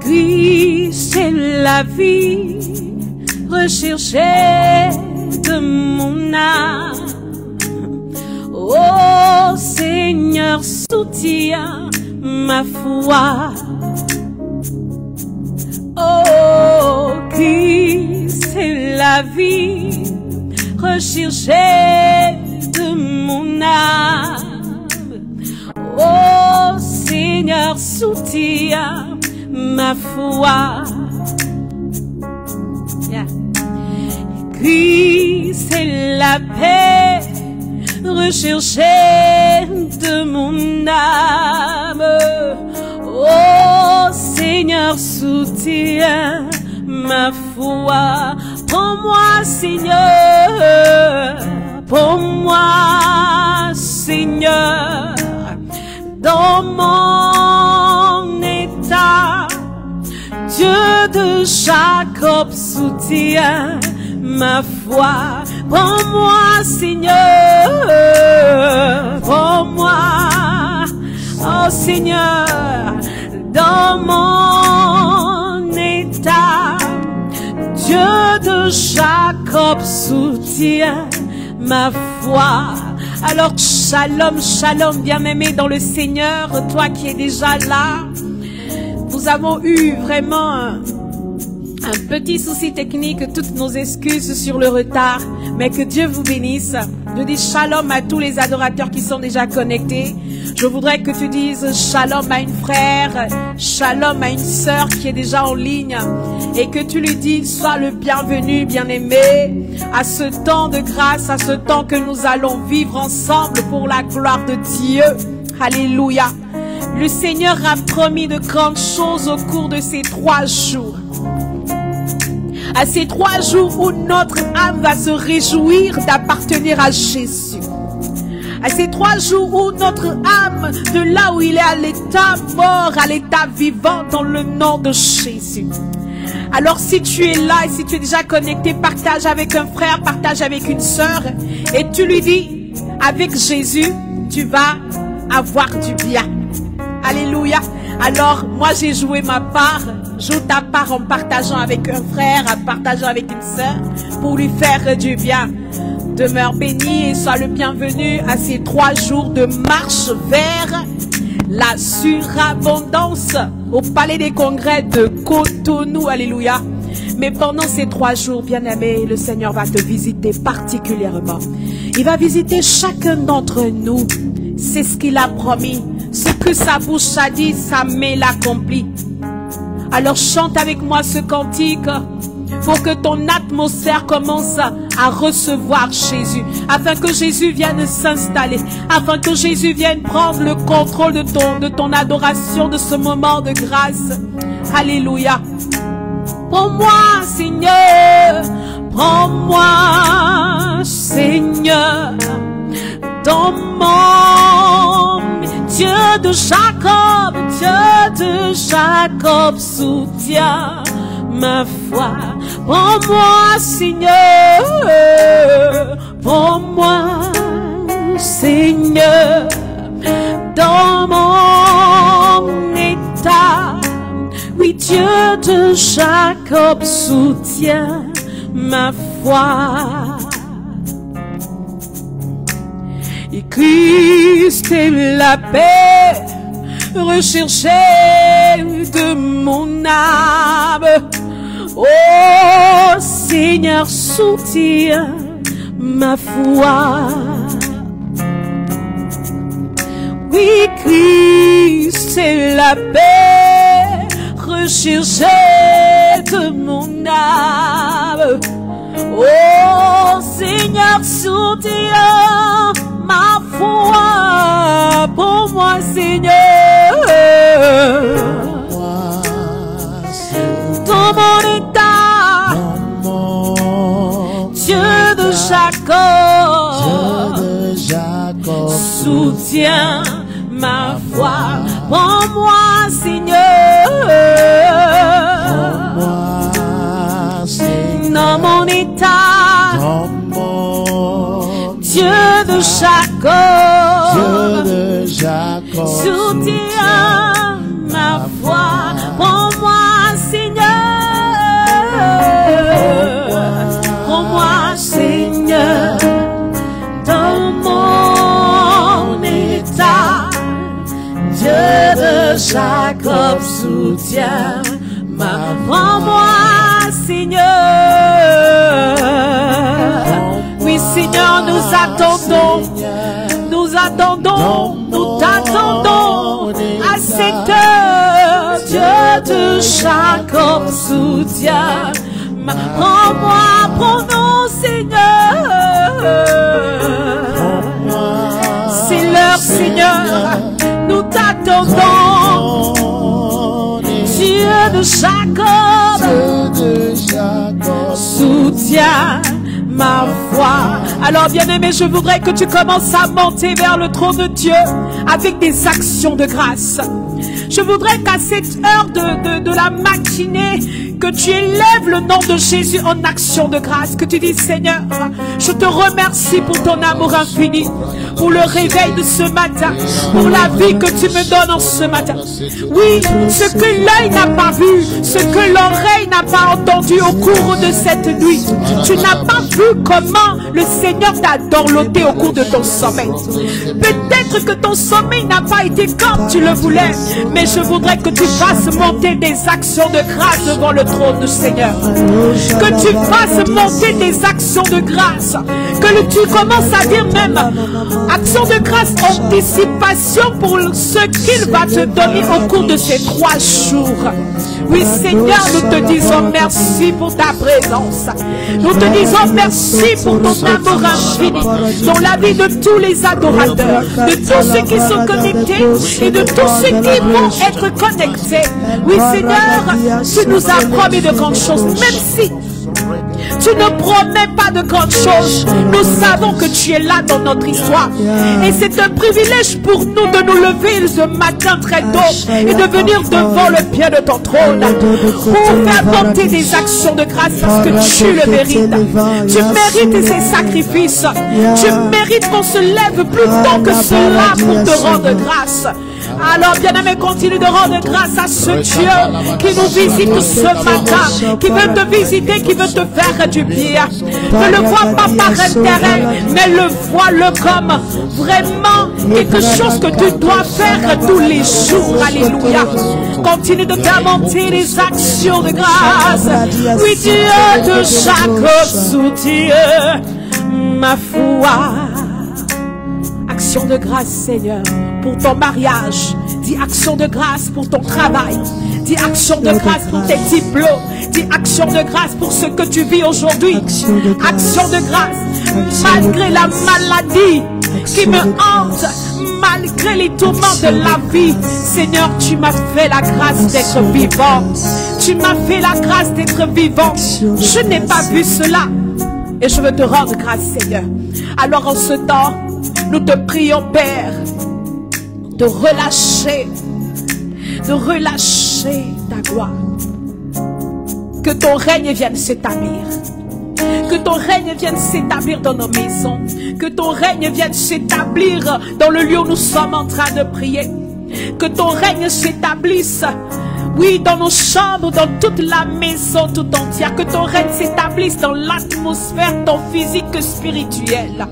Christ est la vie recherchée de mon âme. Oh Seigneur, soutiens ma foi. Oh Christ est la vie recherchée de mon âme. Oh Seigneur, soutiens ma foi. Yeah. Christ est la paix recherchée de mon âme. Oh Seigneur, soutiens ma foi. Prends-moi Seigneur, prends-moi Seigneur, dans mon état. Dieu de Jacob, soutiens ma foi. Prends-moi Seigneur, prends-moi, oh Seigneur, dans mon état. Dieu de Jacob, soutiens ma foi. Alors shalom, shalom, bien-aimé dans le Seigneur, toi qui es déjà là. Nous avons eu vraiment un petit souci technique, toutes nos excuses sur le retard, mais que Dieu vous bénisse. Je dis shalom à tous les adorateurs qui sont déjà connectés. Je voudrais que tu dises shalom à une frère, shalom à une sœur qui est déjà en ligne, et que tu lui dises sois le bienvenu, bien-aimé, à ce temps de grâce, à ce temps que nous allons vivre ensemble pour la gloire de Dieu. Alléluia. Le Seigneur a promis de grandes choses au cours de ces 3 jours. À ces 3 jours où notre âme va se réjouir d'appartenir à Jésus. À ces 3 jours où notre âme, de là où il est à l'état mort, à l'état vivant, dans le nom de Jésus. Alors si tu es là et si tu es déjà connecté, partage avec un frère, partage avec une sœur, et tu lui dis, avec Jésus, tu vas avoir du bien. Alléluia. Alors, moi j'ai joué ma part. Joue ta part en partageant avec un frère, en partageant avec une sœur, pour lui faire du bien. Demeure béni et sois le bienvenu à ces 3 jours de marche vers la surabondance au Palais des Congrès de Cotonou. Alléluia. Mais pendant ces 3 jours, bien-aimé, le Seigneur va te visiter particulièrement. Il va visiter chacun d'entre nous. C'est ce qu'il a promis. Ce que sa bouche a dit, sa main l'accomplit. Alors chante avec moi ce cantique pour que ton atmosphère commence à recevoir Jésus, afin que Jésus vienne s'installer, afin que Jésus vienne prendre le contrôle de ton adoration, de ce moment de grâce. Alléluia. Prends-moi Seigneur, prends-moi Seigneur, dans mon Dieu de Jacob, soutiens ma foi. Prends-moi Seigneur, prends-moi Seigneur, dans mon état. Oui, Dieu de Jacob, soutiens ma foi. Et Christ est la paix recherchée de mon âme. Oh Seigneur, soutiens ma foi. Oui, Christ est la paix recherchée de mon âme. Oh Seigneur, soutiens ma foi. Pour moi Seigneur, dans mon état, Dieu de Jacob, soutiens ma foi. Prends-moi Seigneur, dans mon état, Dieu de Jacob, soutiens ma foi. Prends-moi, Seigneur, prends-moi, Seigneur, dans mon état. Dieu de Jacob, soutiens ma foi. Prends-moi, Seigneur. Oui, Seigneur, nous t'attendons à cette heure. Dieu de Jacob, soutiens ma foi. Prends-moi, prends-nous, Seigneur. C'est l'heure, Seigneur, nous t'attendons. Dieu de Jacob, soutiens ma foi. Alors bien-aimé, je voudrais que tu commences à monter vers le trône de Dieu avec des actions de grâce. Je voudrais qu'à cette heure de la matinée, que tu élèves le nom de Jésus en action de grâce, que tu dis: Seigneur, je te remercie pour ton amour infini, pour le réveil de ce matin, pour la vie que tu me donnes en ce matin. Oui, ce que l'œil n'a pas vu, ce que l'oreille n'a pas entendu au cours de cette nuit, tu n'as pas vu comment le Seigneur t'a dorloté au cours de ton sommeil. Peut-être que ton sommeil n'a pas été comme tu le voulais, mais je voudrais que tu fasses monter des actions de grâce devant le trône du Seigneur. Que tu fasses monter des actions de grâce. Que tu commences à dire même action de grâce, anticipation pour ce qu'il va te donner au cours de ces 3 jours. Oui, Seigneur, nous te disons merci pour ta présence. Nous te disons merci pour ton amour infini dans la vie de tous les adorateurs, de tous ceux qui sont connectés et de tous ceux qui vont être connectés. Oui, Seigneur, tu nous as promis de grandes choses, même si tu ne promets pas de grandes choses. Nous savons que tu es là dans notre histoire. Et c'est un privilège pour nous de nous lever ce matin très tôt et de venir devant le pied de ton trône pour faire monter des actions de grâce parce que tu le mérites. Tu mérites ces sacrifices. Tu mérites qu'on se lève plus tôt que cela pour te rendre grâce. Alors, bien-aimé, continue de rendre grâce à ce Dieu qui nous visite ce matin, qui veut te visiter, qui veut te faire du bien. Ne le vois pas par intérêt, mais vois-le comme vraiment quelque chose que tu dois faire tous les jours. Alléluia. Continue de t'amonter les actions de grâce. Oui, Dieu de Jacob, soutiens ma foi. Action de grâce, Seigneur, pour ton mariage. Dis action de grâce pour ton travail. Dis action de grâce pour tes diplômes. Dis action de grâce pour ce que tu vis aujourd'hui. Action de grâce malgré la maladie qui me hante, malgré les tourments de la vie. Seigneur, tu m'as fait la grâce d'être vivant. Tu m'as fait la grâce d'être vivant. Je n'ai pas vu cela et je veux te rendre grâce, Seigneur. Alors en ce temps, nous te prions, Père, de relâcher ta gloire. Que ton règne vienne s'établir. Que ton règne vienne s'établir dans nos maisons. Que ton règne vienne s'établir dans le lieu où nous sommes en train de prier. Que ton règne s'établisse, oui, dans nos chambres, dans toute la maison tout entière. Que ton règne s'établisse dans l'atmosphère, ton physique spirituel.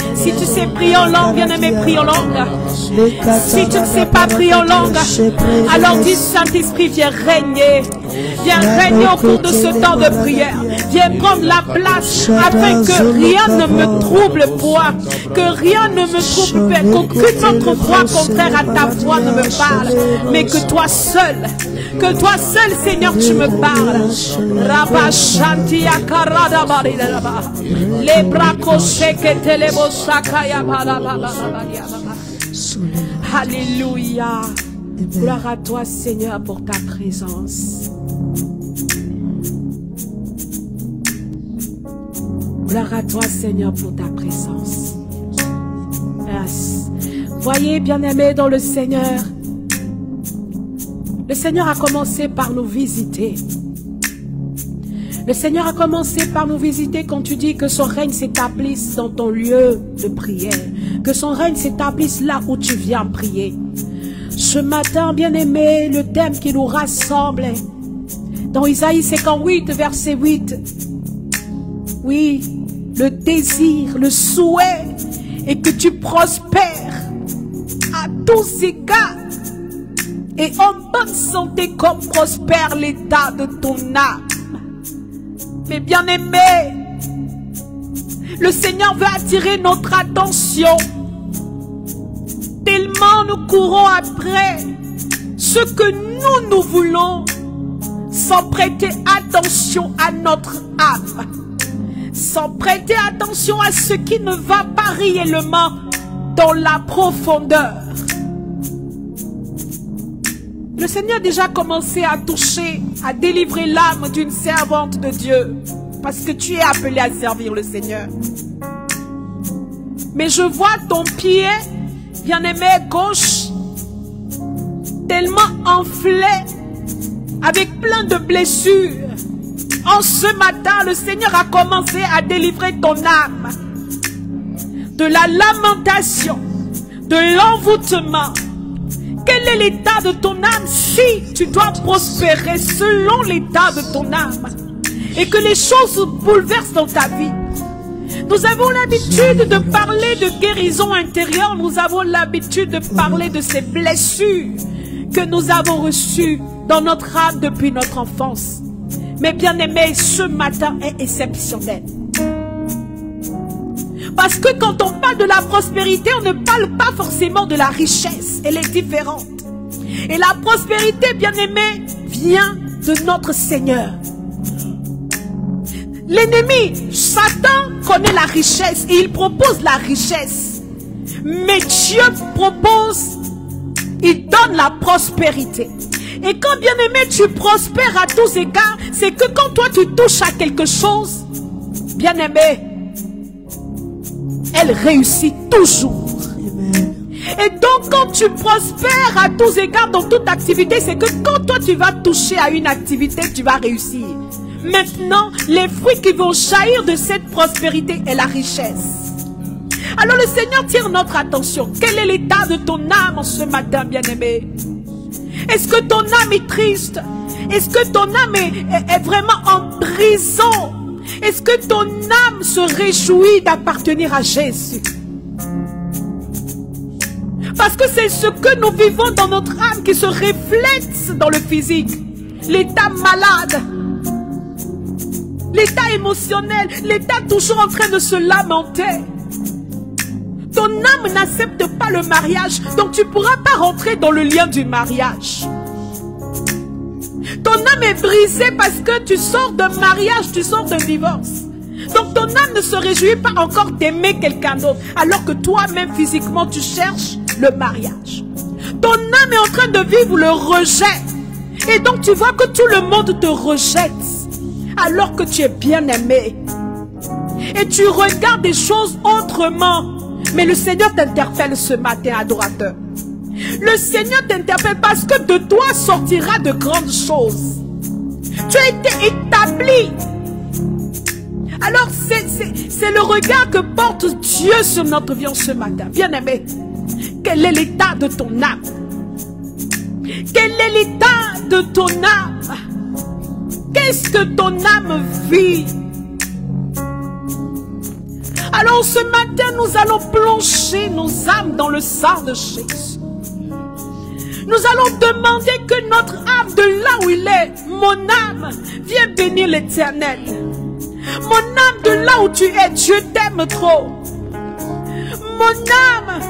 Si tu sais prier en langue, bien-aimé, prie en langue. Si tu ne sais pas prier en langue, alors dis: Saint-Esprit, viens régner. Viens régner au cours de ce temps de prière. Viens prendre la place afin que rien ne me trouble point. Que rien ne me trouble point. Qu'aucune autre voix contraire à ta voix ne me parle. Mais que toi seul, Seigneur, tu me parles. Alléluia. Gloire à toi, Seigneur, pour ta présence. Gloire à toi, Seigneur, pour ta présence. Yes. Voyez, bien-aimés dans le Seigneur, Le Seigneur a commencé par nous visiter. Le Seigneur a commencé par nous visiter quand tu dis que son règne s'établisse dans ton lieu de prière. Que son règne s'établisse là où tu viens prier. Ce matin, bien-aimé, le thème qui nous rassemble dans Isaïe 58, verset 8. Oui, le désir, le souhait est que tu prospères à tous égards et en bonne santé comme prospère l'état de ton âme. Mais bien-aimé, le Seigneur veut attirer notre attention. Tellement nous courons après ce que nous voulons sans prêter attention à notre âme. Sans prêter attention à ce qui ne va pas réellement dans la profondeur. Le Seigneur a déjà commencé à toucher, à délivrer l'âme d'une servante de Dieu. Parce que tu es appelé à servir le Seigneur. Mais je vois ton pied, bien-aimé, gauche, tellement enflé, avec plein de blessures. En ce matin, le Seigneur a commencé à délivrer ton âme de la lamentation, de l'envoûtement. Quel est l'état de ton âme si tu dois prospérer selon l'état de ton âme et que les choses bouleversent dans ta vie? Nous avons l'habitude de parler de guérison intérieure. Nous avons l'habitude de parler de ces blessures que nous avons reçues dans notre âme depuis notre enfance. Mais bien aimé, ce matin est exceptionnel. Parce que quand on parle de la prospérité, on ne parle pas forcément de la richesse. Elle est différente. Et la prospérité, bien aimé, vient de notre Seigneur. L'ennemi, Satan, connaît la richesse et il propose la richesse. Mais Dieu propose, il donne la prospérité. Et quand, bien aimé, tu prospères à tous égards, c'est que quand toi tu touches à quelque chose, bien aimé, elle réussit toujours. Amen. Et donc quand tu prospères à tous égards dans toute activité, c'est que quand toi tu vas toucher à une activité, tu vas réussir. Maintenant, les fruits qui vont jaillir de cette prospérité est la richesse. Alors le Seigneur tire notre attention. Quel est l'état de ton âme en ce matin, bien-aimé? Est-ce que ton âme est triste? Est-ce que ton âme est vraiment en prison? Est-ce que ton âme se réjouit d'appartenir à Jésus? Parce que c'est ce que nous vivons dans notre âme qui se reflète dans le physique. L'état malade, l'état émotionnel, l'état toujours en train de se lamenter. Ton âme n'accepte pas le mariage, donc tu ne pourras pas rentrer dans le lien du mariage. Ton âme est brisée parce que tu sors d'un mariage, tu sors d'un divorce. Donc ton âme ne se réjouit pas encore d'aimer quelqu'un d'autre, alors que toi-même physiquement tu cherches le mariage. Ton âme est en train de vivre le rejet. Et donc tu vois que tout le monde te rejette, alors que tu es bien aimé. Et tu regardes des choses autrement. Mais le Seigneur t'interpelle ce matin, adorateur. Le Seigneur t'interpelle parce que de toi sortira de grandes choses. Tu as été établi. Alors c'est le regard que porte Dieu sur notre vie en ce matin. Bien-aimé, quel est l'état de ton âme? Quel est l'état de ton âme? Qu'est-ce que ton âme vit? Alors ce matin, nous allons plonger nos âmes dans le sang de Jésus. Nous allons demander que notre âme, de là où il est, mon âme, viens bénir l'Éternel. Mon âme, de là où tu es, Dieu t'aime trop. Mon âme,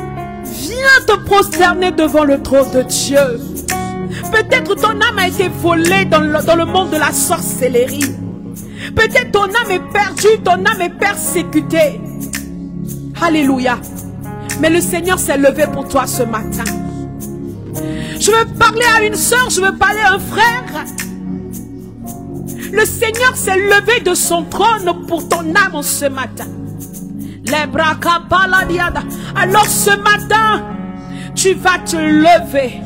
viens te prosterner devant le trône de Dieu. Peut-être ton âme a été volée dans le monde de la sorcellerie. Peut-être ton âme est perdue, ton âme est persécutée. Alléluia. Mais le Seigneur s'est levé pour toi ce matin. Je veux parler à une soeur, je veux parler à un frère. Le Seigneur s'est levé de son trône pour ton âme en ce matin. Alors ce matin, tu vas te lever.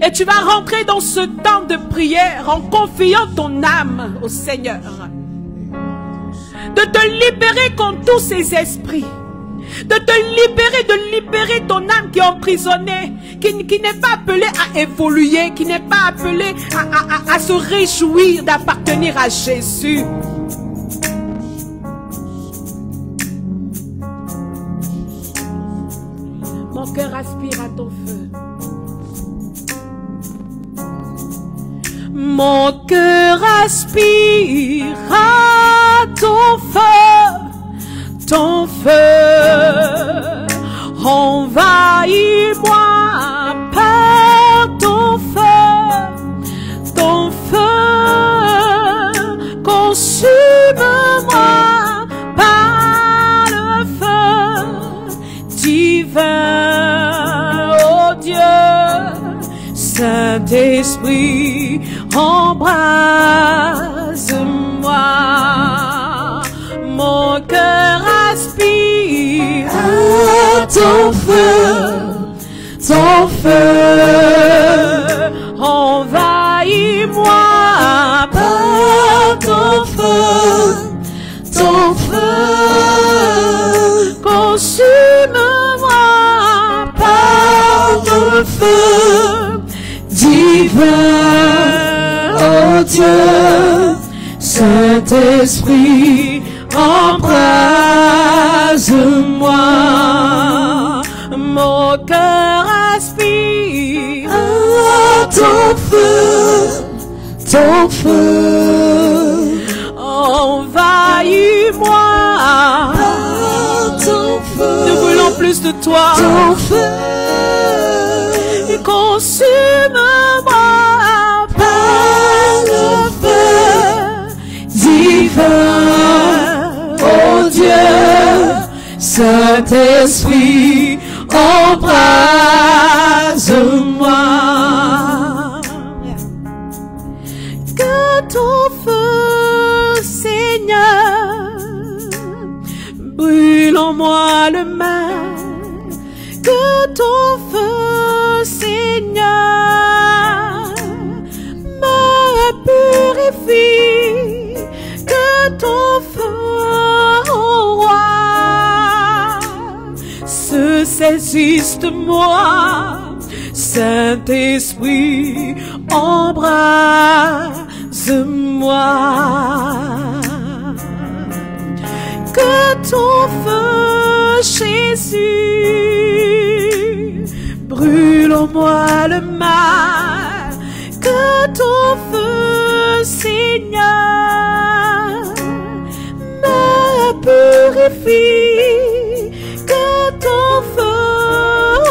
Et tu vas rentrer dans ce temps de prière en confiant ton âme au Seigneur. De te libérer contre tous ces esprits. De te libérer ton âme qui est emprisonnée, qui n'est pas appelée à évoluer, qui n'est pas appelée à se réjouir d'appartenir à Jésus. Mon cœur aspire à ton feu. Mon cœur aspire à ton feu, ton feu. Envahis-moi par ton feu, consume-moi par le feu divin, oh Dieu. Saint-Esprit, embrase-moi, mon cœur aspire à ton feu, envahis-moi par ton feu, consume-moi par le feu divin, oh Dieu. Saint-Esprit, embrase-moi, mon cœur aspire à ton feu, envahis-moi par ton feu. Nous voulons plus de toi, ton feu, consume-moi par le feu divin, oh Dieu. Saint-Esprit, embrase-moi. Que ton feu, Seigneur, brûle en moi le mal. Que ton feu, Seigneur, me purifie. Que ton feu, oh roi, se saisisse de moi. Saint-Esprit, embrase-moi. Que ton feu, Jésus, brûle en moi le mal. Que ton feu, Seigneur, me purifie. Que ton feu,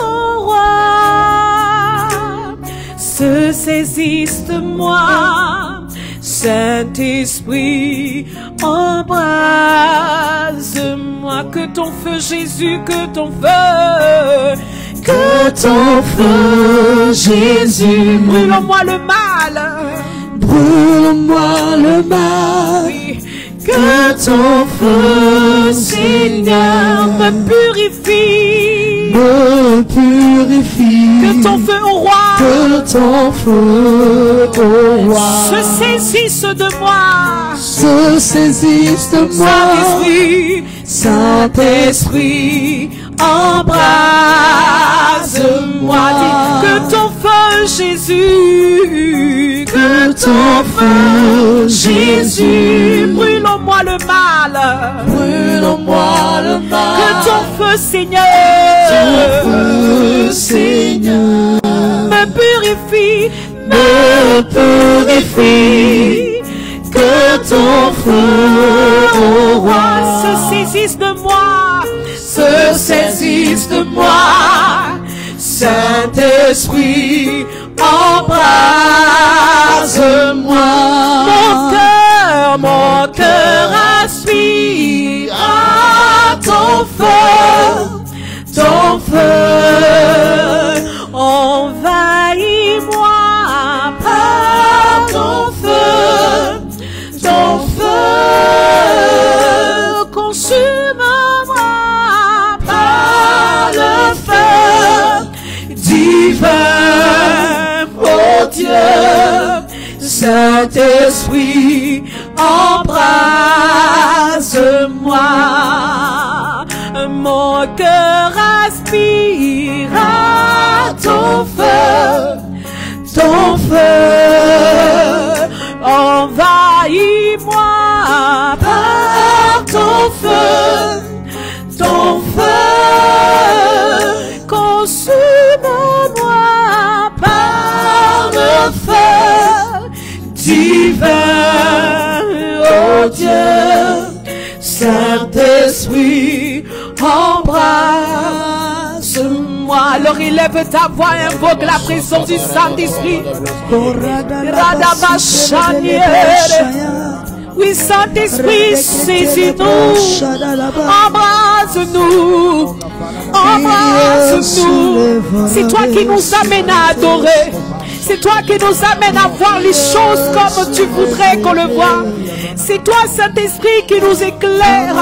oh roi, se saisisse de moi. Saint-Esprit, embrase-moi. Que ton feu, Jésus, que ton feu, que ton feu, Jésus, brûle en moi le mal. Brûle en moi le mal. Oui. Que ton feu, Seigneur, me purifie. Me purifie. Que ton feu, ô roi, que ton feu, ô roi, se saisisse de moi. Se saisisse de moi. Saint-Esprit, Saint-Esprit, embrase-moi. Que ton feu, Jésus, que ton feu, Jésus, brûle en moi le mal. Brûle en moi le mal. Que ton feu, Seigneur, ton feu, Seigneur, me purifie. Me purifie. Que ton feu, ô roi, se saisisse de moi. Se saisisse de moi. Saint-Esprit, embrase-moi. Mon cœur aspire à ton feu, envahis-moi par ton feu, consume-moi par le feu divin, Dieu. Saint-Esprit, embrase-moi. Mon cœur aspire à ton feu, ton feu. Envahis-moi par ton feu, ton feu. Consume-moi par le feu divin, oh Dieu. Saint-Esprit, embrasse-moi. Alors élève ta voix et invoque la présence du Saint-Esprit. Oui, Saint-Esprit, saisis-nous, embrasse-nous, embrasse-nous. C'est toi qui nous amènes à adorer. C'est toi qui nous amènes à voir les choses comme tu voudrais qu'on le voit. C'est toi, Saint-Esprit, qui nous éclaire.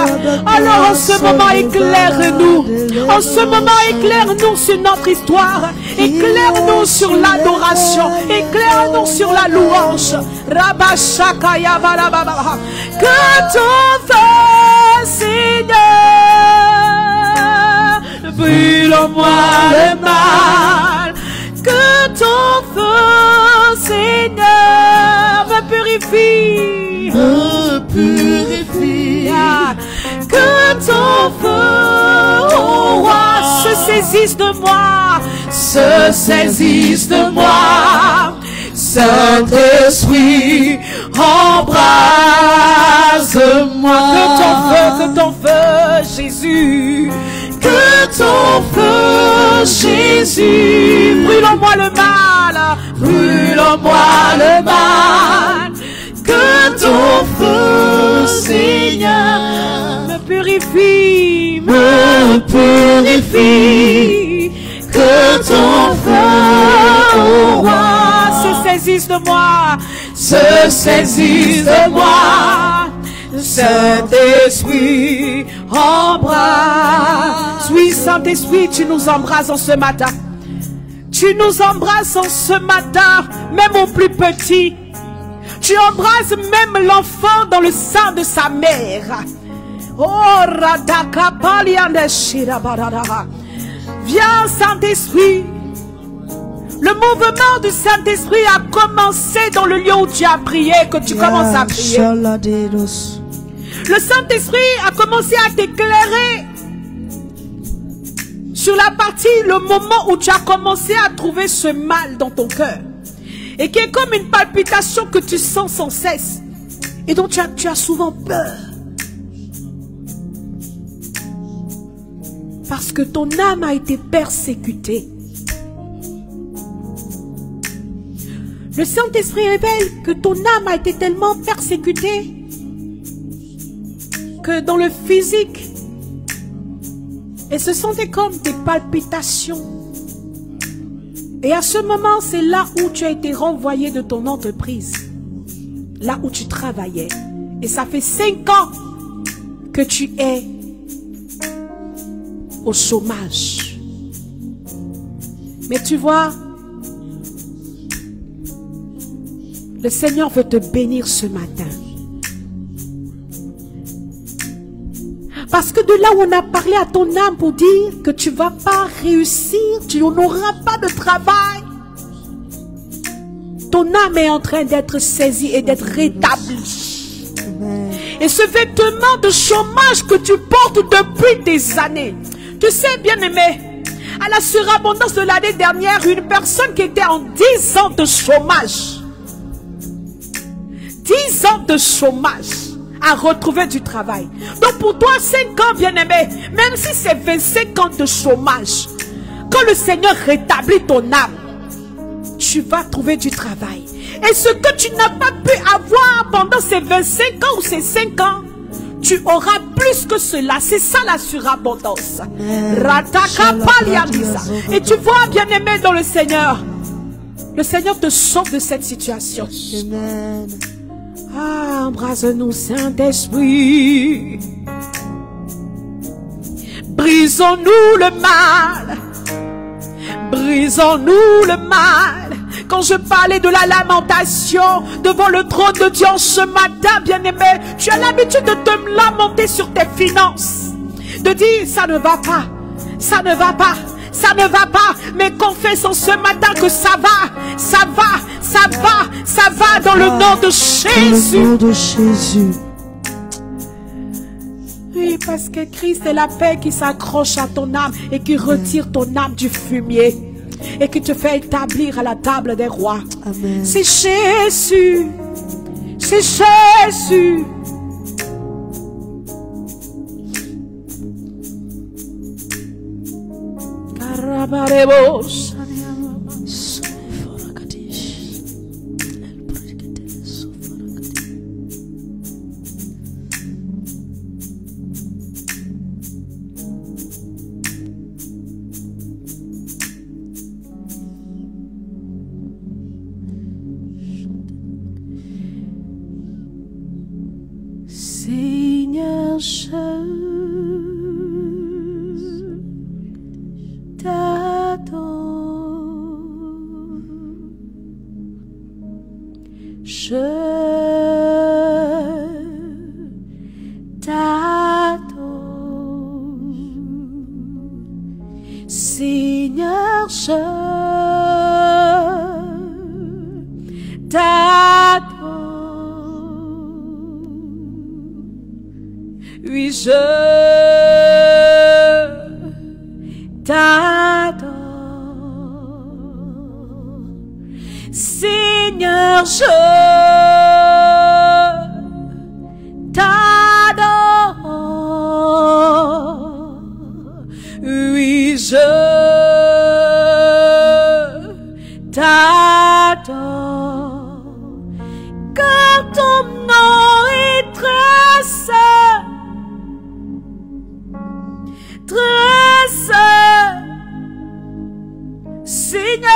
Alors en ce moment, éclaire-nous. En ce moment, éclaire-nous sur notre histoire. Éclaire-nous sur l'adoration. Éclaire-nous sur la louange. Que ton feu, Seigneur, brûle en moi le mal. Que ton feu, Seigneur, me purifie. Me purifie. Que ton feu, oh roi, se saisisse de moi. Se saisisse de moi. Saint-Esprit, embrase-moi. Que ton feu, Jésus. Que ton feu, Jésus, brûle en moi le mal, brûle en moi le mal. Que ton feu, Seigneur, me purifie, me purifie. Que ton feu, oh roi, se saisisse de moi, se saisisse de moi. Saint-Esprit, embrasse. Oui, Saint-Esprit, tu nous embrasses en ce matin. Tu nous embrasses en ce matin, même au plus petit. Tu embrasses même l'enfant dans le sein de sa mère. Oh, viens, Saint-Esprit. Le mouvement du Saint-Esprit a commencé dans le lieu où tu as prié, que tu commences à prier. Le Saint-Esprit a commencé à t'éclairer sur la partie, le moment où tu as commencé à trouver ce mal dans ton cœur. Et qui est comme une palpitation que tu sens sans cesse. Et dont tu as souvent peur. Parce que ton âme a été persécutée. Le Saint-Esprit révèle que ton âme a été tellement persécutée que dans le physique, elle se sentait comme des palpitations. Et à ce moment, c'est là où tu as été renvoyé de ton entreprise. Là où tu travaillais. Et ça fait 5 ans que tu es au chômage. Mais tu vois, le Seigneur veut te bénir ce matin. Parce que de là où on a parlé à ton âme pour dire que tu ne vas pas réussir, tu n'auras pas de travail. Ton âme est en train d'être saisie et d'être rétablie. Et ce vêtement de chômage que tu portes depuis des années. Tu sais, bien-aimé, à la surabondance de l'année dernière, une personne qui était en 10 ans de chômage, 10 ans de chômage, a retrouvé du travail. Donc pour toi, 5 ans, bien-aimé, même si c'est 25 ans de chômage, quand le Seigneur rétablit ton âme, tu vas trouver du travail. Et ce que tu n'as pas pu avoir pendant ces 25 ans ou ces 5 ans, tu auras plus que cela. C'est ça la surabondance. Et tu vois, bien-aimé dans le Seigneur te sauve de cette situation. Amen. Ah, embrase-nous, Saint-Esprit. Brisons-nous le mal. Brisons-nous le mal. quand je parlais de la lamentation devant le trône de Dieu ce matin, bien-aimé, tu as l'habitude de te lamenter sur tes finances, de dire ça ne va pas, ça ne va pas, ça ne va pas, mais confessons ce matin que ça va, ça va, ça va, ça va dans le nom de Jésus. Dans le nom de Jésus. Oui, parce que Christ est la paix qui s'accroche à ton âme et qui retire ton âme du fumier et qui te fait établir à la table des rois. Amen. C'est Jésus, c'est Jésus. Carabarebos. Seigneur, je t'adore. Je t'adore. Seigneur, je t'adore. Oui, je t'adore. Seigneur, je t'adore. Oui, je t'adore. Car ton nom est très saint. Très saint, Seigneur,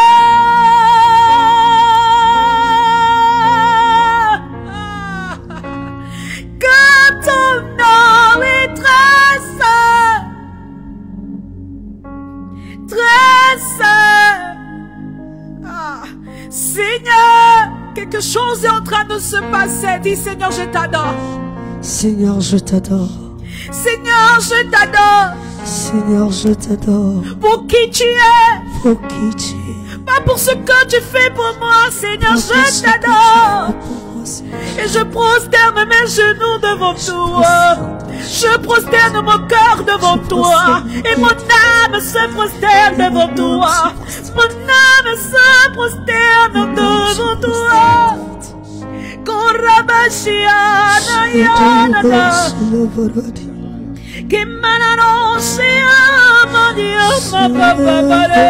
que ton nom est très saint, très saint. Seigneur, quelque chose est en train de se passer. Dis Seigneur, je t'adore. Seigneur, je t'adore. Seigneur, je t'adore. Seigneur, je t'adore. Pour qui tu es. Pour qui tu es. Pas pour ce que tu fais pour moi, Seigneur, je t'adore. Et je prosterne mes genoux devant toi. Je prosterne mon cœur devant toi. Et mon âme se prosterne devant toi. Mon âme se prosterne devant toi. Korabashiana yanana. Que manano sea mania papapare.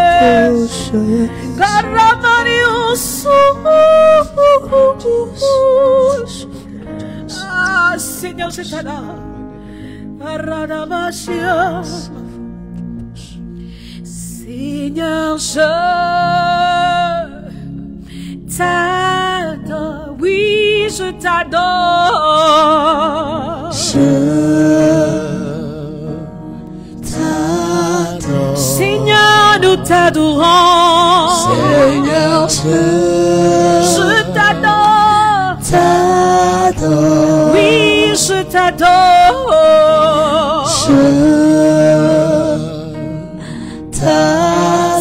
Karamariusu. Ah, Seigneur, je t'adore. Aradabashia. Seigneur, je t'adore. Oui, je t'adore. Seigneur, nous t'adorons. Seigneur, je t'adore. Oui, je t'adore.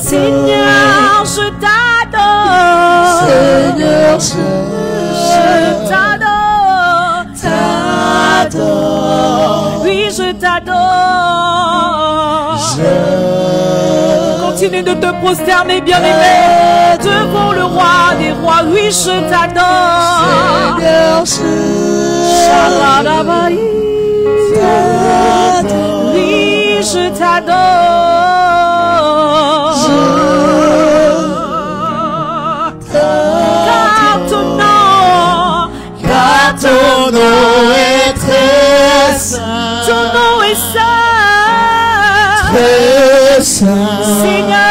Seigneur, je t'adore. Seigneur, je t'adore. Oui, je t'adore. Continue de te prosterner, bien-aimé, devant le roi des rois. Oui, je t'adore. Oui, je t'adore. Car ton nom est très saint. Ton nom est saint. Très saint. Seigneur.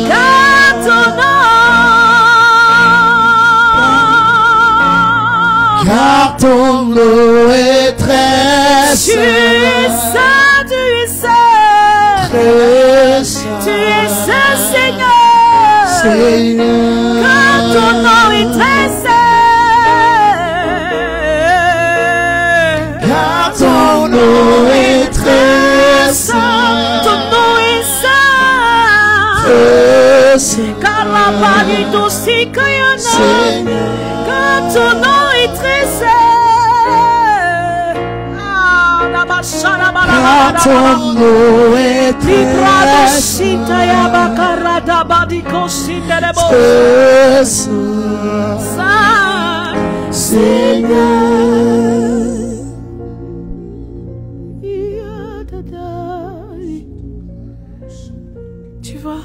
Car ton nom. Car ton nom est très saint. Tu es saint, tu es saint. Très saint. Tu es saint, Seigneur. Seigneur. Car ton nom est très saint. Car ton nom est très saint. Ton nom est saint. Car la valide aussi qu'il y en a. Car ton nom est très saint. Car ton nom est très saint. Seigneur. Tu vois,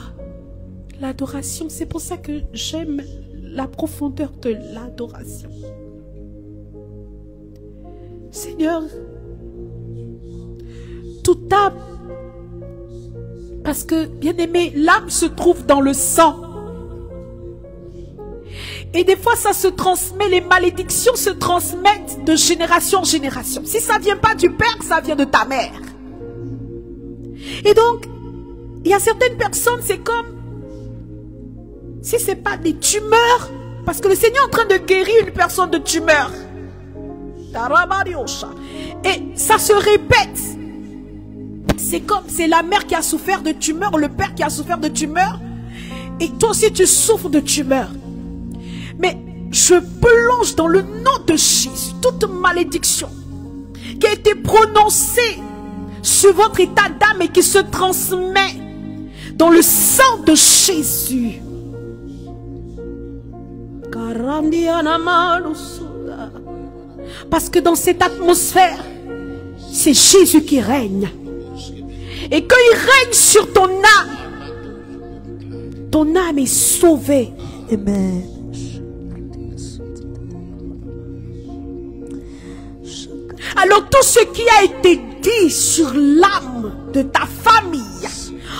l'adoration, c'est pour ça que j'aime la profondeur de l'adoration. Seigneur, toute âme, parce que, bien aimé, l'âme se trouve dans le sang. Et des fois, ça se transmet, les malédictions se transmettent de génération en génération. Si ça ne vient pas du père, ça vient de ta mère. Et donc, il y a certaines personnes, c'est comme, si ce n'est pas des tumeurs, parce que le Seigneur est en train de guérir une personne de tumeur. Et ça se répète. C'est comme, c'est la mère qui a souffert de tumeur, le père qui a souffert de tumeur. Et toi aussi, tu souffres de tumeur. Mais je plonge dans le nom de Jésus toute malédiction qui a été prononcée sur votre état d'âme et qui se transmet dans le sang de Jésus. Parce que dans cette atmosphère, c'est Jésus qui règne. Et quand il règne sur ton âme est sauvée. Amen. Alors tout ce qui a été dit sur l'âme de ta famille,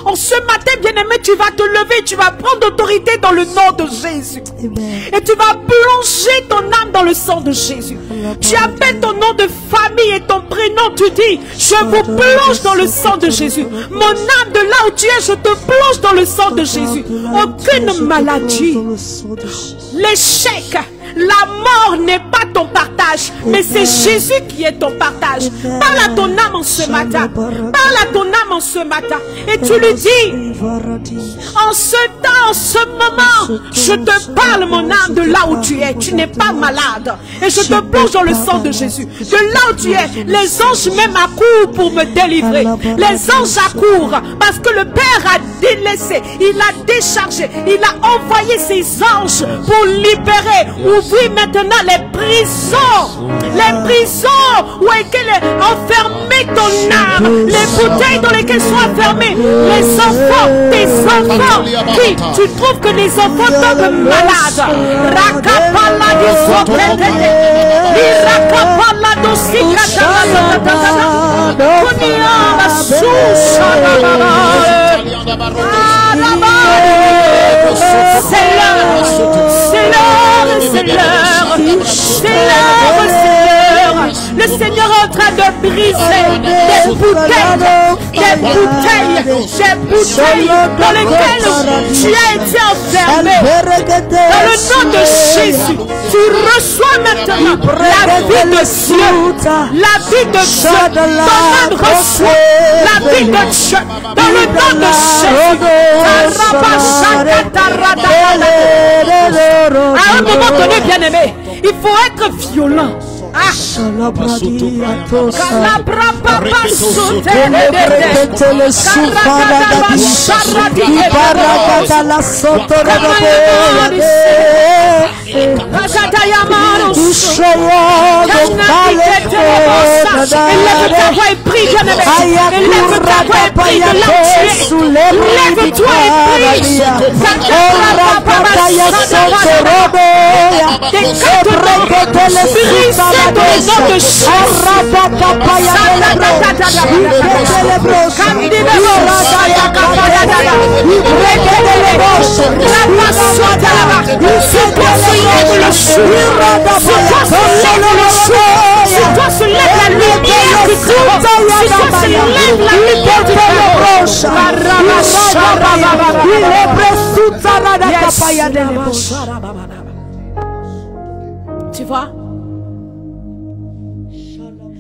en ce matin, bien-aimé, tu vas te lever, tu vas prendre autorité dans le nom de Jésus. Amen. Et tu vas plonger ton âme dans le sang de Jésus. Tu appelles ton nom de famille et ton prénom, tu dis, je vous plonge dans le sang de Jésus. Mon âme, de là où tu es, je te plonge dans le sang de Jésus. Aucune maladie, l'échec, la mort n'est pas ton partage, mais c'est Jésus qui est ton partage. Parle à ton âme en ce matin. Parle à ton âme en ce matin. Et tu lui dis, en ce temps, en ce moment, je te parle, mon âme, de là où tu es. Tu n'es pas malade. Et je te plonge dans le sang de Jésus. De là où tu es, les anges même accourent pour me délivrer. Les anges accourent parce que le Père a délaissé, il a déchargé, il a envoyé ses anges pour libérer. Ouvrir maintenant les prisons où est enfermé ton âme, les bouteilles dans lesquelles sont enfermés les enfants, tes enfants qui, tu trouves que les enfants tombent malades. Le Seigneur est en train de briser des bouteilles dans lesquelles tu as été enfermé. Dans le nom de Jésus, tu reçois maintenant la vie de Dieu. La vie de Dieu. Ton âme reçoit la vie de Dieu. Dans le nom de Jésus. À un moment donné, bien aimé, il faut être violent. Lève-toi et prie, bien-aimé. Lève-toi et prie de là où tu es. Lève-toi et prie. Dans le nom de Jésus. Sur toi se lève la lumière du trône. Sur toi se lève la lumière du trône. Tu vois?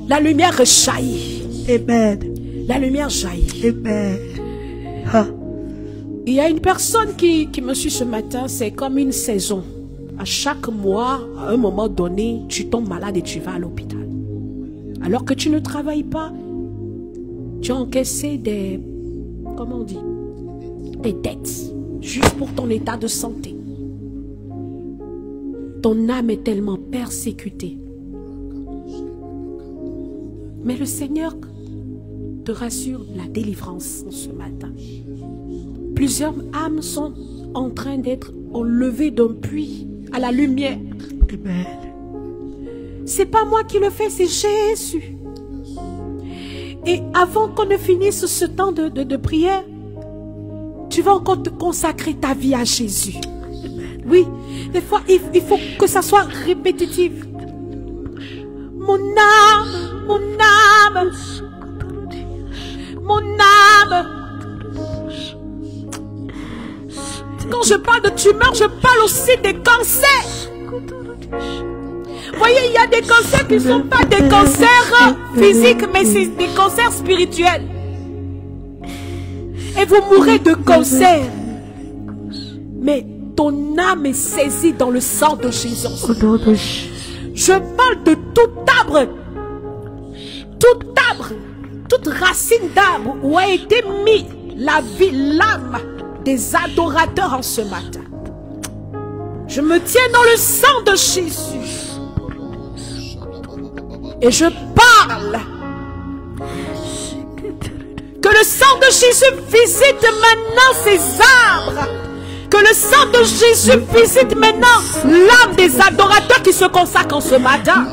La lumière jaillit. Amen. La lumière jaillit. Amen. Il y a une personne qui me suit ce matin, c'est comme une saison. À chaque mois, à un moment donné, tu tombes malade et tu vas à l'hôpital. Alors que tu ne travailles pas, tu as encaissé des, comment on dit, des dettes, juste pour ton état de santé. Ton âme est tellement persécutée. Mais le Seigneur te rassure la délivrance ce matin. Plusieurs âmes sont en train d'être enlevées d'un puits à la lumière. Amen. C'est pas moi qui le fais, c'est Jésus. Et avant qu'on ne finisse ce temps de prière, tu vas encore te consacrer ta vie à Jésus. Oui, des fois il faut que ça soit répétitif. Mon âme, mon âme, mon âme. Quand je parle de tumeurs, je parle aussi des cancers. Voyez, il y a des cancers qui ne sont pas des cancers physiques, mais c'est des cancers spirituels. Et vous mourrez de cancer. Mais ton âme est saisie dans le sang de Jésus. Je parle de tout arbre, toute racine d'arbre où a été mis la vie, l'âme des adorateurs en ce matin. Je me tiens dans le sang de Jésus. Et je parle que le sang de Jésus visite maintenant ces arbres. Que le sang de Jésus visite maintenant l'âme des adorateurs qui se consacrent en ce matin.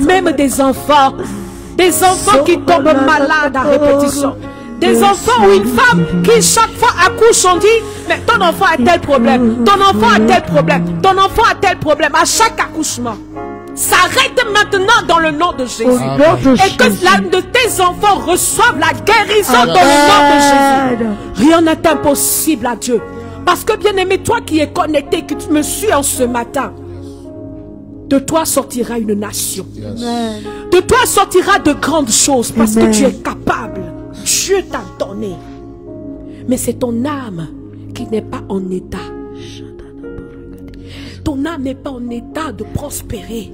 Même des enfants qui tombent malades à répétition. Des enfants ou une femme qui chaque fois accouche, on dit, mais ton enfant a tel problème, ton enfant a tel problème, ton enfant a tel problème. À chaque accouchement, s'arrête maintenant dans le nom de Jésus. Et que l'un de tes enfants reçoive la guérison dans le nom de Jésus. Rien n'est impossible à Dieu. Parce que bien aimé, toi qui es connecté, que tu me suis en ce matin, de toi sortira une nation. De toi sortira de grandes choses parce que tu es capable. Dieu t'a donné. Mais c'est ton âme qui n'est pas en état. Ton âme n'est pas en état de prospérer.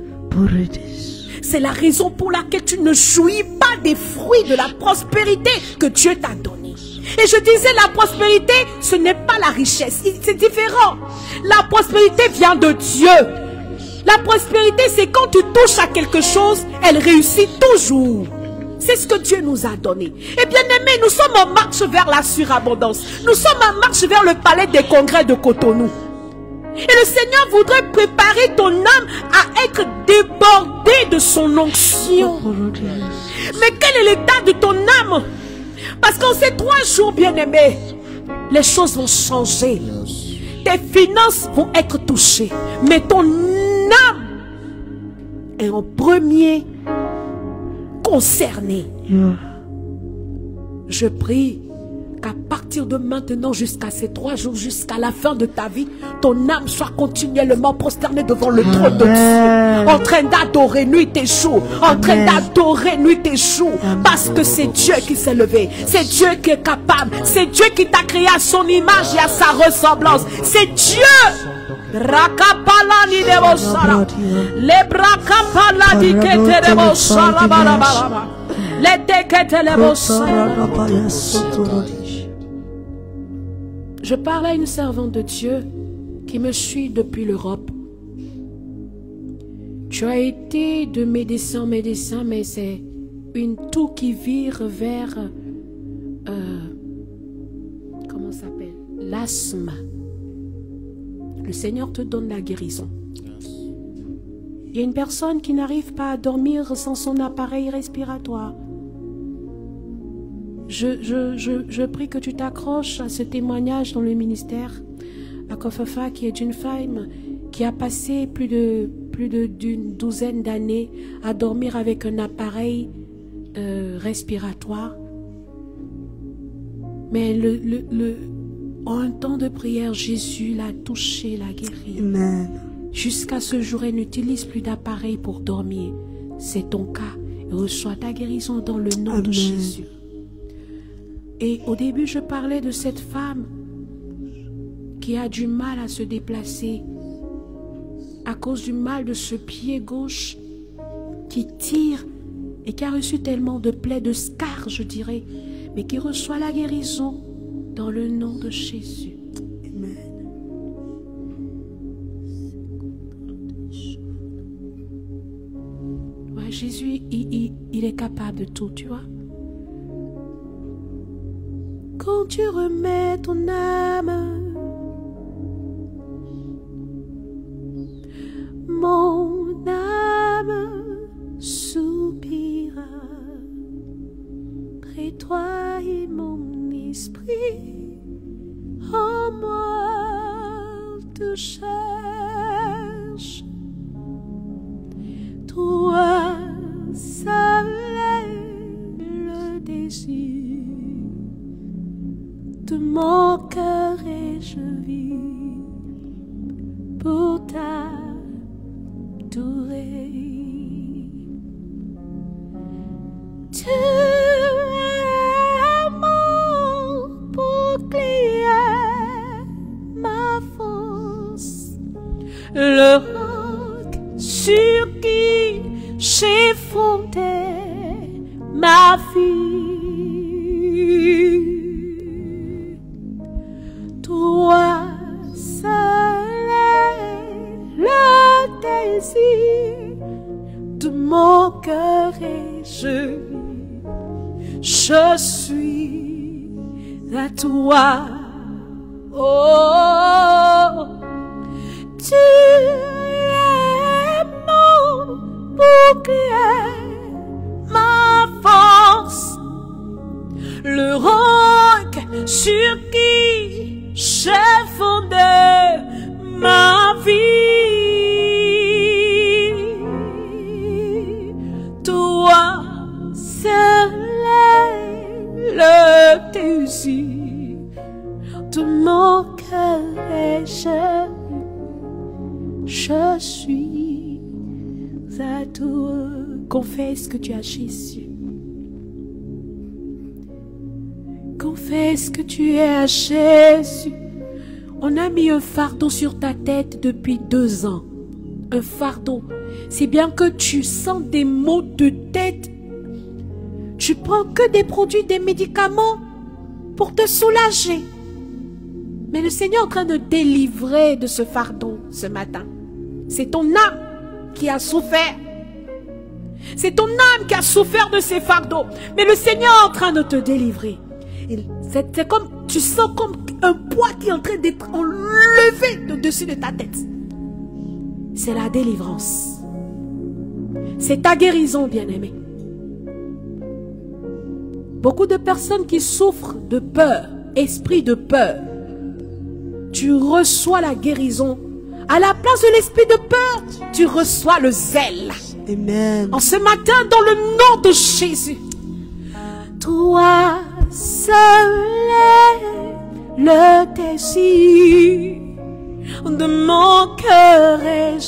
C'est la raison pour laquelle tu ne jouis pas des fruits de la prospérité que Dieu t'a donné. Et je disais, la prospérité, ce n'est pas la richesse. C'est différent. La prospérité vient de Dieu. La prospérité, c'est quand tu touches à quelque chose, elle réussit toujours. C'est ce que Dieu nous a donné. Et bien aimé, nous sommes en marche vers la surabondance. Nous sommes en marche vers le palais des congrès de Cotonou. Et le Seigneur voudrait préparer ton âme à être débordé de son onction. Mais quel est l'état de ton âme? Parce qu'en ces 3 jours, bien aimé, les choses vont changer. Tes finances vont être touchées. Mais ton âme est en premier concerné. Je prie qu'à partir de maintenant jusqu'à ces 3 jours, jusqu'à la fin de ta vie, ton âme soit continuellement prosternée devant le trône de Dieu, en train d'adorer nuit et jour, en train d'adorer nuit et jour, parce que c'est Dieu qui s'est levé, c'est Dieu qui est capable, c'est Dieu qui t'a créé à son image et à sa ressemblance, c'est Dieu. Rakapala ni debosara, le brakapala di kete debosara barabara, le dekete debosara. Je parle à une servante de Dieu qui me suit depuis l'Europe. Tu as été de médecin en médecin, mais c'est une toux qui vire vers comment ça s'appelle? L'asthme. Le Seigneur te donne la guérison. Il y a une personne qui n'arrive pas à dormir sans son appareil respiratoire. Je prie que tu t'accroches à ce témoignage dans le ministère. À Kofafa, qui est une femme qui a passé plus d'une douzaine d'années à dormir avec un appareil respiratoire. Mais en un temps de prière, Jésus l'a touché, l'a guéri. Amen. Jusqu'à ce jour, elle n'utilise plus d'appareil pour dormir. C'est ton cas. Et reçois ta guérison dans le nom Amen. de Jésus. Et au début, je parlais de cette femme qui a du mal à se déplacer à cause du mal de ce pied gauche qui tire et qui a reçu tellement de plaies, de scars, je dirais, mais qui reçoit la guérison dans le nom de Jésus. Amen. Ouais, Jésus, il est capable de tout, tu vois. Quand tu remets ton âme, mon âme soupira près toi et mon esprit en moi te cherche. Toi seul est le désir de mon cœur et je vis pour t'adorer. Tu es mon bouclier, ma force, le roc sur qui j'ai fondé ma vie. Toi seul est le désir de mon cœur et je suis à toi. Oh, tu es mon bouclier, ma force, le roc sur qui j'ai fondé ma vie. Toi seul est le désir de mon cœur et je suis à toi. Confesse que tu as Jésus. Confesse que tu es à Jésus. On a mis un fardeau sur ta tête depuis 2 ans. Un fardeau. C'est bien que tu sens des maux de tête. Tu prends que des produits, des médicaments pour te soulager. Mais le Seigneur est en train de délivrer de ce fardeau ce matin. C'est ton âme qui a souffert. C'est ton âme qui a souffert de ces fardeaux. Mais le Seigneur est en train de te délivrer. C'est comme, tu sens comme un poids qui est en train d'être enlevé de dessus de ta tête. C'est la délivrance. C'est ta guérison, bien-aimé. Beaucoup de personnes qui souffrent de peur, esprit de peur. Tu reçois la guérison. À la place de l'esprit de peur, tu reçois le zèle. Amen. En ce matin, dans le nom de Jésus. Toi seul est le désir de mon cœur et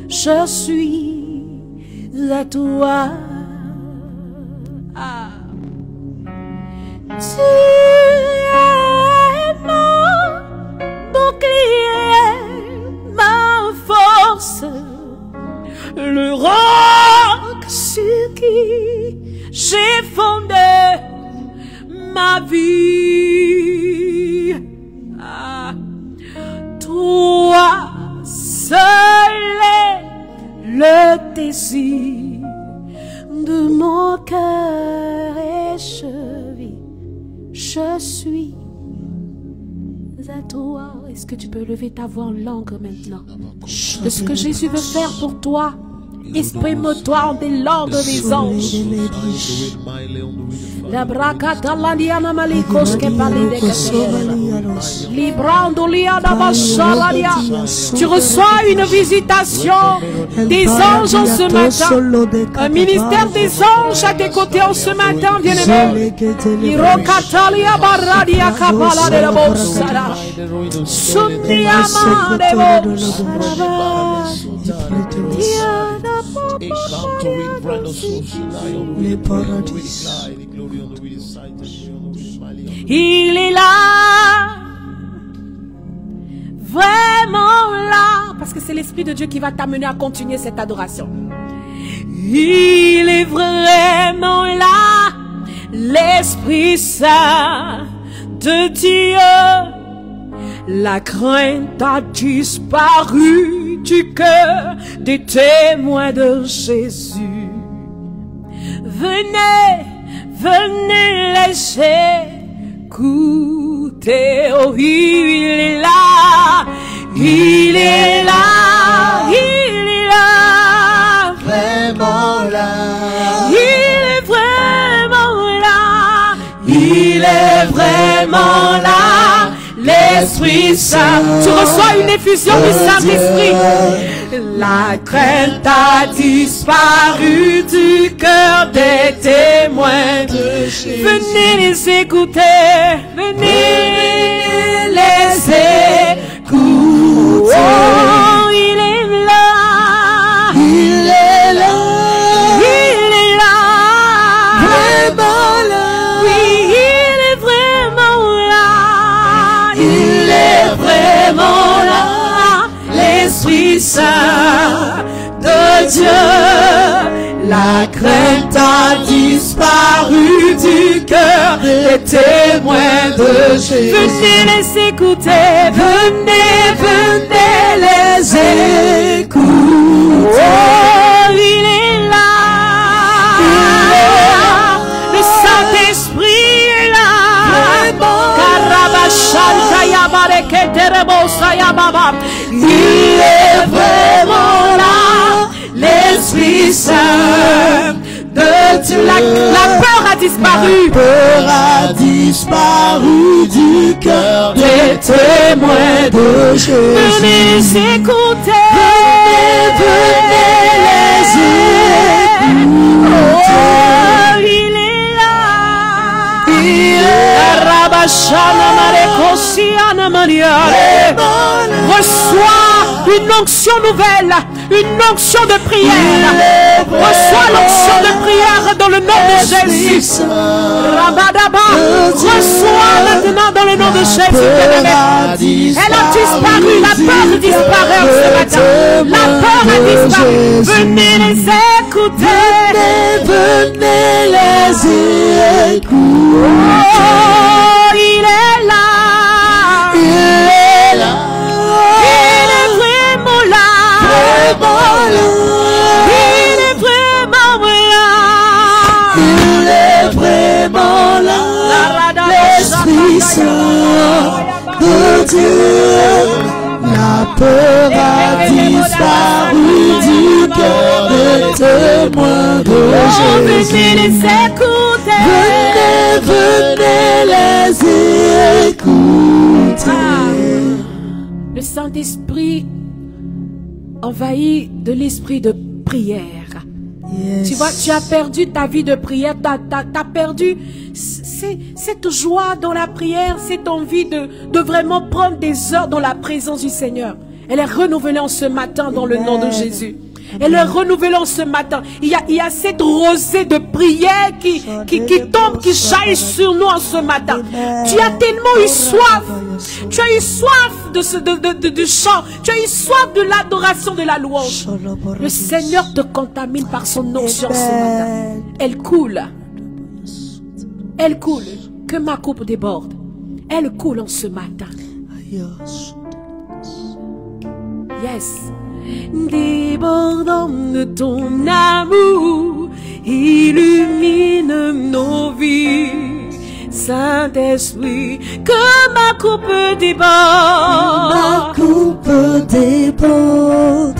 je suis à toi. Ah. Tu es mon bouclier, ma force, le roc sur qui j'ai fondé ma vie. Ah. Toi seul est le désir de mon cœur et je suis à toi. Est-ce que tu peux lever ta voix en langue maintenant? De ce que Jésus veut faire pour toi Exprime-toi des langues des anges. La bracata l'andiana malicos que parle de Librando liana basalaria. Tu reçois une visitation des anges en ce matin. Un ministère des anges à tes côtés en ce matin, bien-aimé. Irokatalia baradia kapala de la bossara. Sundiama de bossara. Il est là, vraiment là, parce que c'est l'Esprit de Dieu qui va t'amener à continuer cette adoration. Il est vraiment là, l'Esprit Saint de Dieu. La crainte a disparu du cœur des témoins de Jésus. Venez, venez les écouter. Oh, il est là, il est là, il est là, Vraiment là. il est vraiment là, il est vraiment là. L'Esprit Saint, tu reçois une effusion du Saint-Esprit. La crainte a disparu du cœur des témoins de Jésus. Venez les écouter, venez les écouter. Oh, il est là, Il est là. il est là, Vraiment là. oui, il est vraiment là, il est vraiment là, l'Esprit Saint de Dieu. La crainte a disparu du cœur des témoins de Jésus. Venez les écouter, venez, venez les écouter. Oh, il est là, le Saint-Esprit est là. Karabashanta yabare keterebosa yababa. Il est vraiment là, l'Esprit Saint de Dieu. La peur a disparu. La peur a disparu du cœur des témoins de Jésus. Venez les écouter. Venez les écouter. Oh, il est là. Il est Rabashana Marekosiana Mariare. Reçois une onction nouvelle, une onction de prière. Reçois l'onction de prière dans le nom de Jésus. Rabadaba. Reçois maintenant dans le nom de Jésus. Elle a disparu, la peur disparaît ce matin. La peur a disparu. Venez les écouter. Venez les écouter. Oh, il est là. Il est là. Il est vraiment là. Vraiment là. Il est vraiment là. Il est vraiment là. L'Esprit Saint de Dieu. La peur a disparu du cœur des témoins de Venez Jésus. les écouter. Venez les écouter. Le Saint-Esprit envahi de l'esprit de prière. Yes. Tu vois, tu as perdu ta vie de prière, t'as perdu cette joie dans la prière, cette envie de vraiment prendre des heures dans la présence du Seigneur. Elle est renouvelée en ce matin dans le nom de Jésus. Elle est renouvelée en ce matin. Il y a cette rosée de prière qui tombe, qui jaillit sur nous en ce matin. Tu as tellement eu soif. Tu as eu soif du chant. Tu as eu soif de l'adoration, de la louange. Le Seigneur te contamine par son onction ce matin. Elle coule. Elle coule. Que ma coupe déborde. Elle coule en ce matin. Yes. Débordant de ton amour, illumine nos vies. Saint-Esprit, que ma coupe déborde. Ma coupe déborde.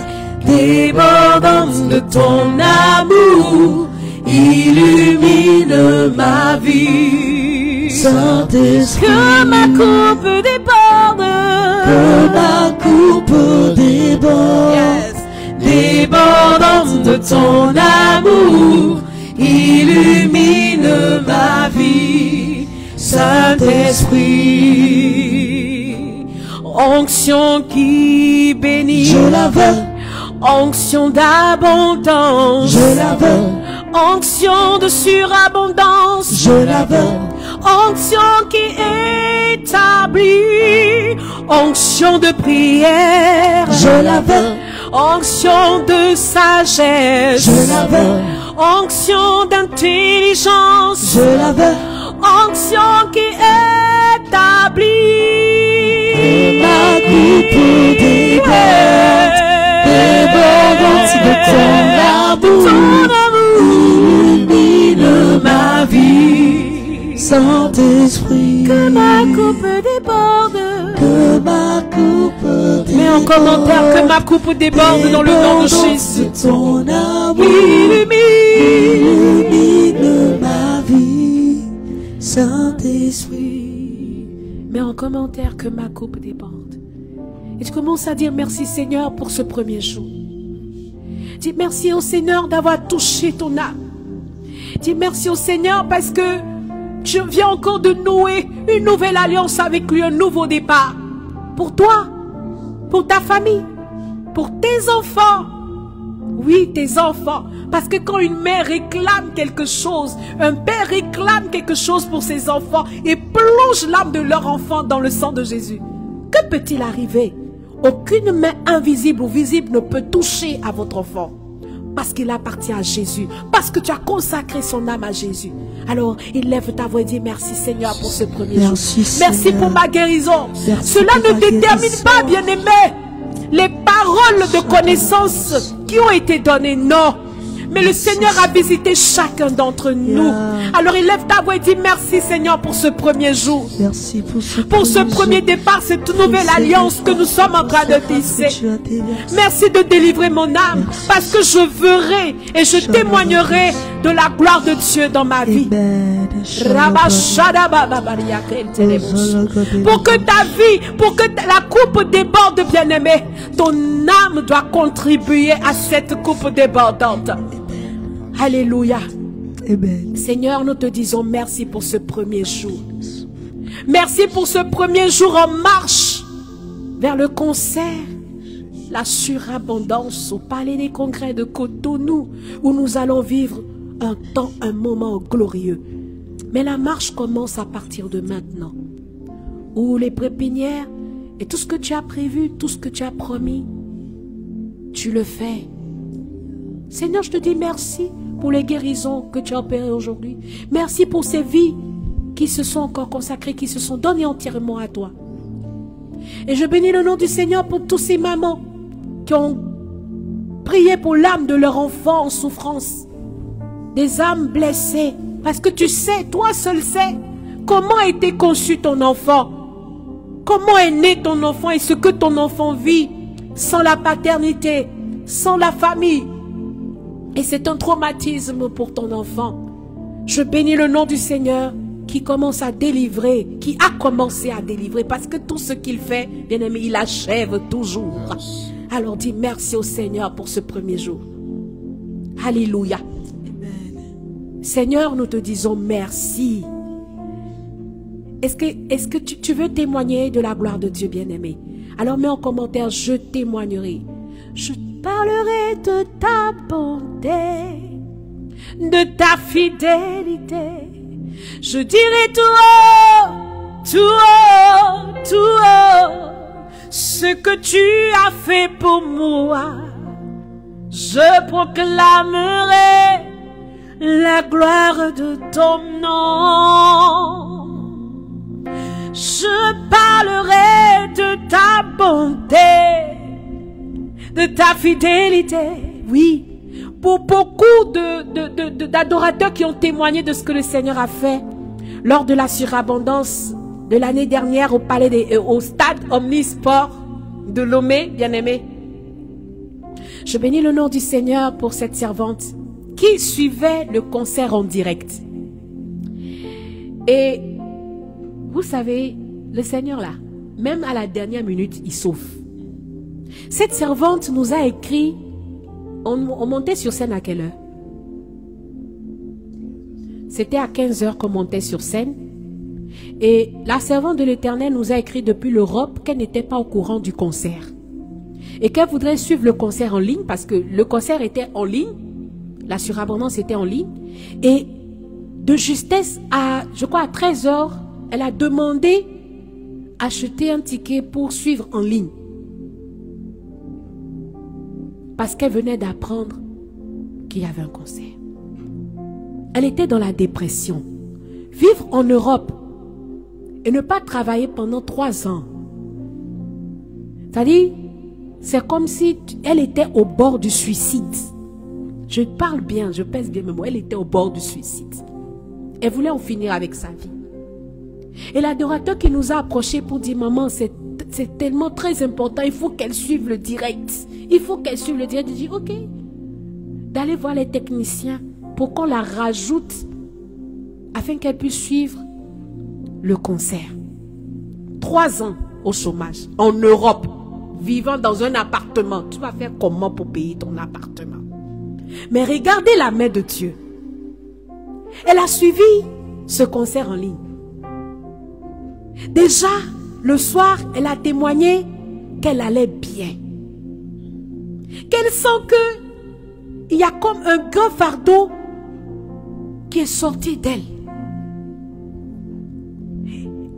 débordante de ton amour, illumine ma vie. Saint-Esprit, que ma coupe déborde, que ma coupe déborde. Yes. Débordante de ton amour, illumine ma vie. Saint-Esprit, onction qui bénit, Je la veux, onction d'abondance, je la veux, onction de surabondance, je la veux. onction qui établit, onction de prière, Je la veux, onction de sagesse, je la veux, onction d'intelligence, je la veux. onction qui établit. Ma coupe déborde, débordante de ton amour, illumine ma vie. Saint-Esprit, Que ma coupe déborde. que ma coupe déborde. Mets en commentaire que ma coupe déborde dans le nom de Jésus. De ton amour, Illumine. illumine ma vie. Saint-Esprit. Mets en commentaire que ma coupe déborde. Et tu commences à dire merci Seigneur pour ce premier jour. Dis merci au Seigneur d'avoir touché ton âme. Dis merci au Seigneur parce que tu viens encore de nouer une nouvelle alliance avec lui, un nouveau départ. Pour toi, pour ta famille, pour tes enfants. Oui, tes enfants. Parce que quand une mère réclame quelque chose, un père réclame quelque chose pour ses enfants et plonge l'âme de leur enfant dans le sang de Jésus, que peut-il arriver? Aucune main invisible ou visible ne peut toucher à votre enfant. Parce qu'il appartient à Jésus. Parce que tu as consacré son âme à Jésus. Alors, élève ta voix et dis merci Seigneur pour ce premier jour. Merci pour ma guérison. Cela ne détermine pas, bien-aimé, les paroles de connaissance qui ont été données. Non. Mais le Seigneur a visité chacun d'entre nous. Alors élève ta voix et dis merci Seigneur pour ce premier jour. Merci pour ce premier départ, cette nouvelle alliance que nous sommes en train de tisser. Merci de délivrer mon âme parce que je verrai et je témoignerai de la gloire de Dieu dans ma vie. Pour que ta vie, pour que la coupe déborde, bien-aimé, ton âme doit contribuer à cette coupe débordante. Alléluia. Amen. Seigneur, nous te disons merci pour ce premier jour. Merci pour ce premier jour en marche vers le concert, la surabondance au Palais des Congrès de Cotonou, où nous allons vivre un moment glorieux. Mais la marche commence à partir de maintenant, où les pépinières et tout ce que tu as prévu, tout ce que tu as promis, tu le fais. Seigneur, je te dis merci pour les guérisons que tu as opérées aujourd'hui. Merci pour ces vies qui se sont encore consacrées, qui se sont données entièrement à toi. Et je bénis le nom du Seigneur pour tous ces mamans qui ont prié pour l'âme de leur enfant en souffrance. Des âmes blessées. Parce que tu sais, toi seul sais, comment a été conçu ton enfant. Comment est né ton enfant et ce que ton enfant vit sans la paternité, sans la famille. Et c'est un traumatisme pour ton enfant. Je bénis le nom du Seigneur qui commence à délivrer, qui a commencé à délivrer, parce que tout ce qu'il fait, bien-aimé, il achève toujours. Alors dis merci au Seigneur pour ce premier jour. Alléluia. Seigneur, nous te disons merci. Est-ce que tu veux témoigner de la gloire de Dieu, bien-aimé? Alors mets en commentaire, je témoignerai. Je parlerai de ta bonté, de ta fidélité. Je dirai tout haut, tout haut, tout haut, ce que tu as fait pour moi. Je proclamerai la gloire de ton nom. Je parlerai de ta bonté, de ta fidélité. Oui, pour beaucoup d'adorateurs qui ont témoigné de ce que le Seigneur a fait lors de la surabondance de l'année dernière au palais au stade Omnisport de Lomé, bien-aimé. Je bénis le nom du Seigneur pour cette servante qui suivait le concert en direct. Et vous savez, le Seigneur là, même à la dernière minute, il sauve. Cette servante nous a écrit, on montait sur scène à quelle heure? C'était à 15 h qu'on montait sur scène. Et la servante de l'Éternel nous a écrit depuis l'Europe qu'elle n'était pas au courant du concert. Et qu'elle voudrait suivre le concert en ligne parce que le concert était en ligne. La surabondance était en ligne. Et de justesse à, je crois à 13 h, elle a demandé acheter un ticket pour suivre en ligne. Parce qu'elle venait d'apprendre qu'il y avait un concert. Elle était dans la dépression. Vivre en Europe et ne pas travailler pendant 3 ans. C'est-à-dire, c'est comme si elle était au bord du suicide. Je parle bien, je pèse bien mes mots. Elle était au bord du suicide. Elle voulait en finir avec sa vie. Et l'adorateur qui nous a approchés pour dire, maman, c'est tellement très important, il faut qu'elle suive le direct. Il faut qu'elle suive le direct. Je dis, ok. D'aller voir les techniciens pour qu'on la rajoute afin qu'elle puisse suivre le concert. 3 ans au chômage, en Europe, vivant dans un appartement. Tu vas faire comment pour payer ton appartement? Mais regardez la main de Dieu. Elle a suivi ce concert en ligne. Déjà, le soir, elle a témoigné qu'elle allait bien. Qu'elle sent qu'il y a comme un grand fardeau qui est sorti d'elle.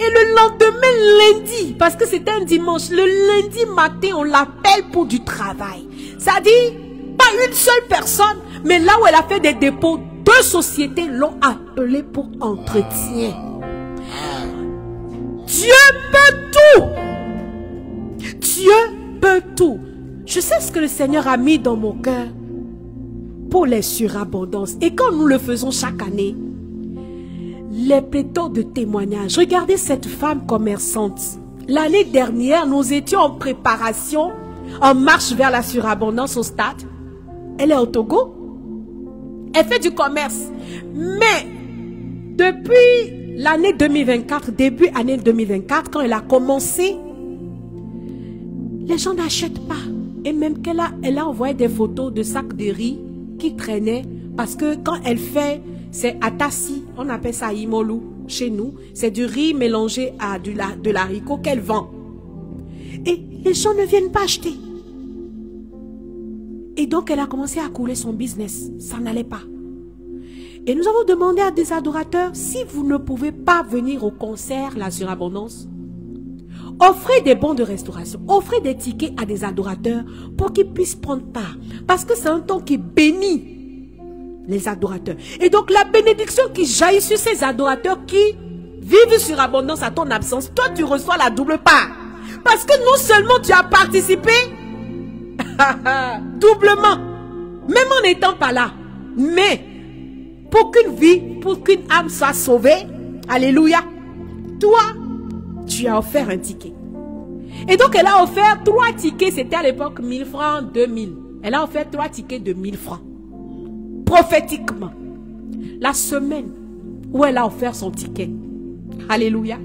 Et le lendemain, lundi, parce que c'était un dimanche, le lundi matin, on l'appelle pour du travail. Ça dit, pas une seule personne, mais là où elle a fait des dépôts, 2 sociétés l'ont appelée pour entretien. Dieu peut tout. Dieu peut tout. Je sais ce que le Seigneur a mis dans mon cœur pour les surabondances. Et quand nous le faisons chaque année, les pléthores de témoignages. Regardez cette femme commerçante. L'année dernière, nous étions en préparation, en marche vers la surabondance au stade. Elle est au Togo. Elle fait du commerce. Mais depuis l'année 2024, début année 2024, quand elle a commencé, les gens n'achètent pas. Et même elle a envoyé des photos de sacs de riz qui traînaient. Parce que quand elle fait, c'est atassi, on appelle ça imolu chez nous. C'est du riz mélangé à de l'haricot qu'elle vend. Et les gens ne viennent pas acheter. Et donc elle a commencé à couler son business. Ça n'allait pas. Et nous avons demandé à des adorateurs, si vous ne pouvez pas venir au concert, la surabondance, offrez des bons de restauration, offrez des tickets à des adorateurs pour qu'ils puissent prendre part. Parce que c'est un temps qui bénit les adorateurs. Et donc la bénédiction qui jaillit sur ces adorateurs qui vivent sur abondance à ton absence, toi tu reçois la double part. Parce que non seulement tu as participé, doublement, même en n'étant pas là, mais pour qu'une vie, pour qu'une âme soit sauvée, alléluia, toi, tu as offert un ticket. Et donc elle a offert 3 tickets, c'était à l'époque 1000 francs, 2000. Elle a offert 3 tickets de 1000 francs. Prophétiquement, la semaine où elle a offert son ticket, alléluia,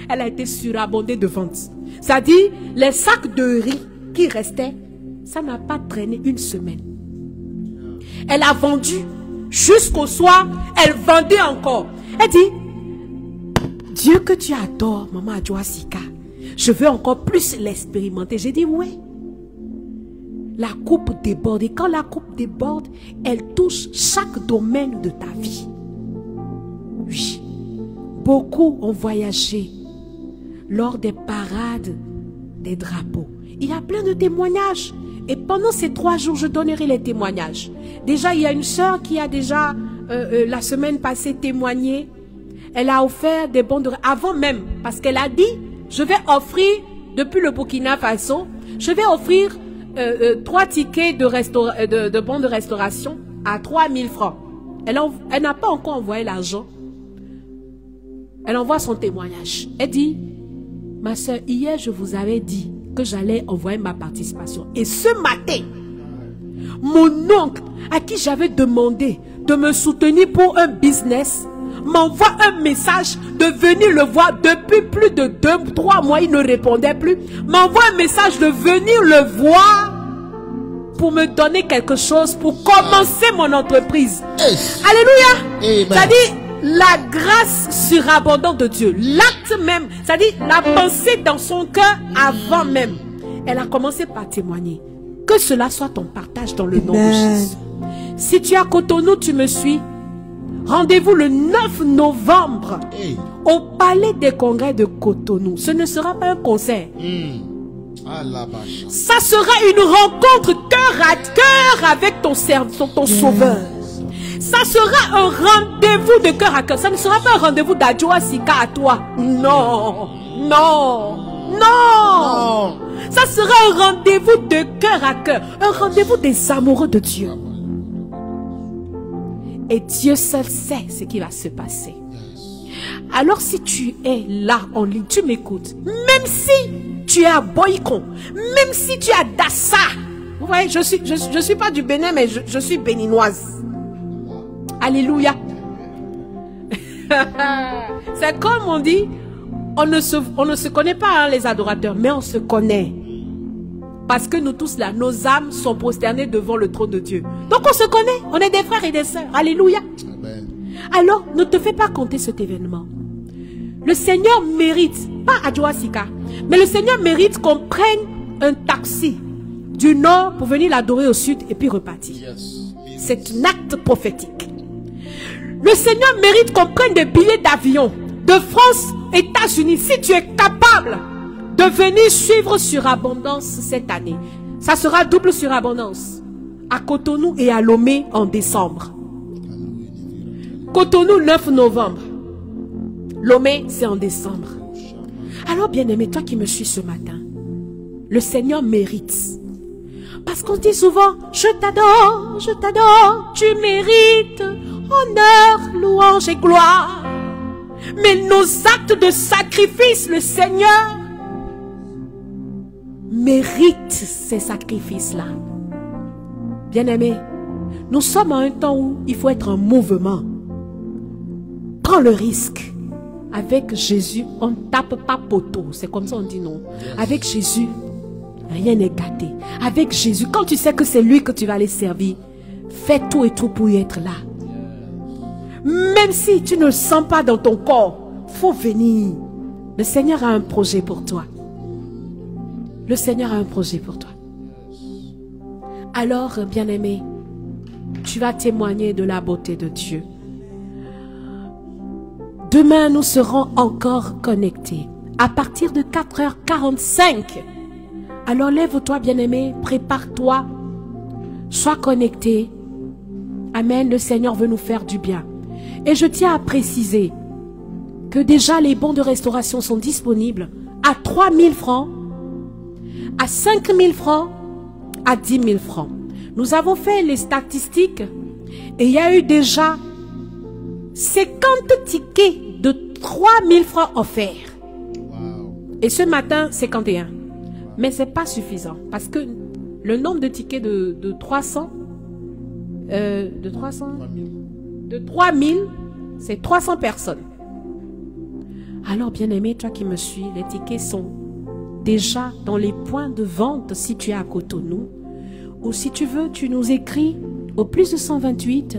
elle a été surabondée de ventes. Ça dit, les sacs de riz qui restaient, ça n'a pas traîné une semaine. Elle a vendu jusqu'au soir, elle vendait encore. Elle dit, Dieu que tu adores, maman Adjoasika, je veux encore plus l'expérimenter. J'ai dit, ouais. La coupe déborde. Et quand la coupe déborde, elle touche chaque domaine de ta vie. Oui. Beaucoup ont voyagé lors des parades des drapeaux. Il y a plein de témoignages. Et pendant ces 3 jours, je donnerai les témoignages. Déjà, il y a une sœur qui a déjà, la semaine passée, témoigné. Elle a offert des bons de... Avant même, parce qu'elle a dit, je vais offrir, depuis le Burkina Faso, je vais offrir 3 tickets de bons de restauration à 3000 francs. Elle n'a pas encore envoyé l'argent. Elle envoie son témoignage. Elle dit, ma soeur, hier je vous avais dit que j'allais envoyer ma participation. Et ce matin, mon oncle, à qui j'avais demandé de me soutenir pour un business, m'envoie un message de venir le voir depuis plus de 2-3 mois. Il ne répondait plus. M'envoie un message de venir le voir pour me donner quelque chose pour commencer mon entreprise. Alléluia. C'est-à-dire la grâce surabondante de Dieu. L'acte même, c'est-à-dire la pensée dans son cœur avant même. Elle a commencé par témoigner. Que cela soit ton partage dans le nom de Jésus. Si tu es à Cotonou, tu me suis. Rendez-vous le 9 novembre au Palais des Congrès de Cotonou. Ce ne sera pas un concert. Ça sera une rencontre cœur à cœur avec ton sauveur. Ça sera un rendez-vous de cœur à cœur. Ça ne sera pas un rendez-vous d'Adjoa Sika à toi. Non, non, non. Ça sera un rendez-vous de cœur à cœur. Un rendez-vous des amoureux de Dieu. Et Dieu seul sait ce qui va se passer. Alors si tu es là en ligne, tu m'écoutes. Même si tu es à Boycon, même si tu es à Dassa. Vous voyez, je suis pas du Bénin, mais je suis béninoise. Alléluia. C'est comme on dit, on ne se connaît pas, hein, les adorateurs, mais on se connaît. Parce que nous tous là, nos âmes sont prosternées devant le trône de Dieu. Donc on se connaît, on est des frères et des sœurs. Alléluia. Amen. Alors, ne te fais pas compter cet événement. Le Seigneur mérite, pas Adjoa Sika, mais le Seigneur mérite qu'on prenne un taxi du nord pour venir l'adorer au sud et puis repartir. C'est un acte prophétique. Le Seigneur mérite qu'on prenne des billets d'avion de France, États-Unis, si tu es capable de venir suivre Surabondance cette année. Ça sera double Surabondance à Cotonou et à Lomé en décembre. Cotonou 9 novembre. Lomé c'est en décembre. Alors bien-aimé, toi qui me suis ce matin, le Seigneur mérite. Parce qu'on dit souvent, je t'adore, tu mérites honneur, louange et gloire. Mais nos actes de sacrifice, le Seigneur mérite ces sacrifices-là. Bien-aimé, nous sommes à un temps où il faut être en mouvement. Prends le risque. Avec Jésus, on ne tape pas poteau. C'est comme ça on dit non. Avec Jésus, rien n'est gâté. Avec Jésus, quand tu sais que c'est lui que tu vas aller servir, fais tout et tout pour y être là. Même si tu ne le sens pas dans ton corps, il faut venir. Le Seigneur a un projet pour toi. Le Seigneur a un projet pour toi. Alors, bien-aimé, tu vas témoigner de la beauté de Dieu. Demain, nous serons encore connectés à partir de 4h45. Alors, lève-toi, bien-aimé, prépare-toi, sois connecté. Amen, le Seigneur veut nous faire du bien. Et je tiens à préciser que déjà les bons de restauration sont disponibles à 3 000 francs, à 5 000 francs, à 10 000 francs. Nous avons fait les statistiques et il y a eu déjà 50 tickets de 3 000 francs offerts. Wow. Et ce matin, 51. Mais ce n'est pas suffisant parce que le nombre de tickets de 300, de 3000, c'est 300 personnes. Alors, bien-aimé, toi qui me suis, les tickets sont déjà dans les points de vente si tu es à Cotonou. Ou si tu veux, tu nous écris au plus de 128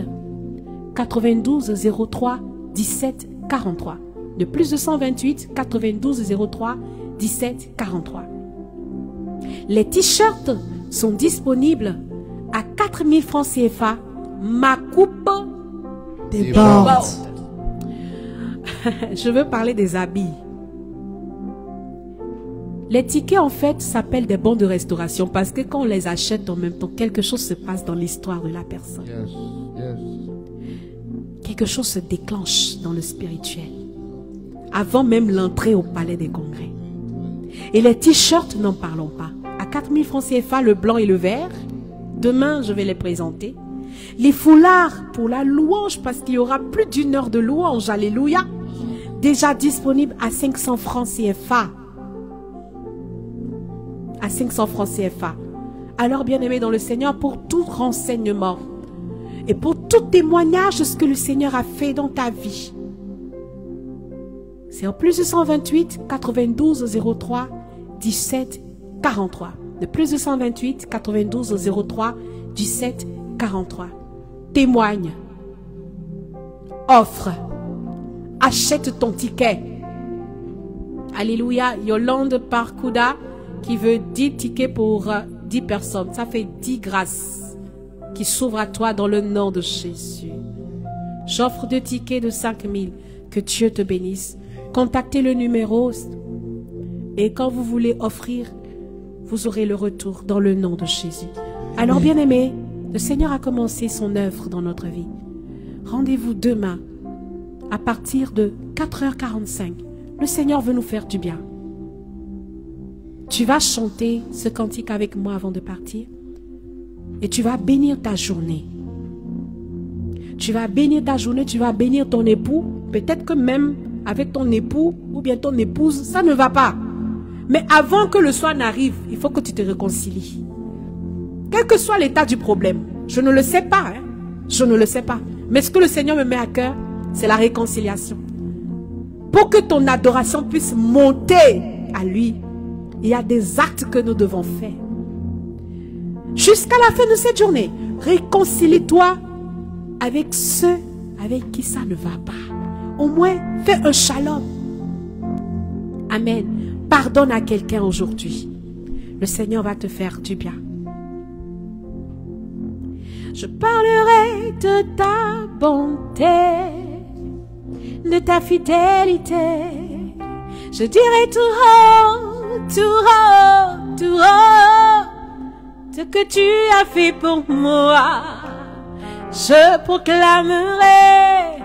92 03 17 43. De plus de 128 92 03 17 43. Les t-shirts sont disponibles à 4 000 francs CFA. Ma coupe déborde. Je veux parler des habits. Les tickets en fait s'appellent des bons de restauration parce que quand on les achète en même temps, quelque chose se passe dans l'histoire de la personne. Yes, yes. Quelque chose se déclenche dans le spirituel avant même l'entrée au palais des congrès. Et les t-shirts, n'en parlons pas. À 4 000 francs CFA, le blanc et le vert. Demain, je vais les présenter. Les foulards pour la louange parce qu'il y aura plus d'1 heure de louange. Alléluia. Déjà disponible à 500 francs CFA. à 500 francs CFA. Alors, bien-aimé dans le Seigneur, pour tout renseignement et pour tout témoignage de ce que le Seigneur a fait dans ta vie, c'est au plus 228 92 03 17 43. Le plus 228 92 03 17 43. Témoigne. Offre. Achète ton ticket. Alléluia. Yolande Parkouda qui veut 10 tickets pour 10 personnes. Ça fait 10 grâces qui s'ouvrent à toi dans le nom de Jésus. J'offre 2 tickets de 5000. Que Dieu te bénisse. Contactez le numéro et quand vous voulez offrir, vous aurez le retour dans le nom de Jésus. Alors bien-aimés, le Seigneur a commencé son œuvre dans notre vie. Rendez-vous demain à partir de 4h45. Le Seigneur veut nous faire du bien. Tu vas chanter ce cantique avec moi avant de partir et tu vas bénir ta journée. Tu vas bénir ta journée, tu vas bénir ton époux. Peut-être que même avec ton époux ou bien ton épouse, ça ne va pas. Mais avant que le soir n'arrive, il faut que tu te réconcilies. Quel que soit l'état du problème, je ne le sais pas. Je ne le sais pas. Mais ce que le Seigneur me met à cœur, c'est la réconciliation. Pour que ton adoration puisse monter à lui, il y a des actes que nous devons faire. Jusqu'à la fin de cette journée, réconcilie-toi avec ceux avec qui ça ne va pas. Au moins, fais un shalom. Amen. Pardonne à quelqu'un aujourd'hui. Le Seigneur va te faire du bien. Je parlerai de ta bonté, de ta fidélité. Je dirai tout haut, tout haut, tout haut, ce que tu as fait pour moi. Je proclamerai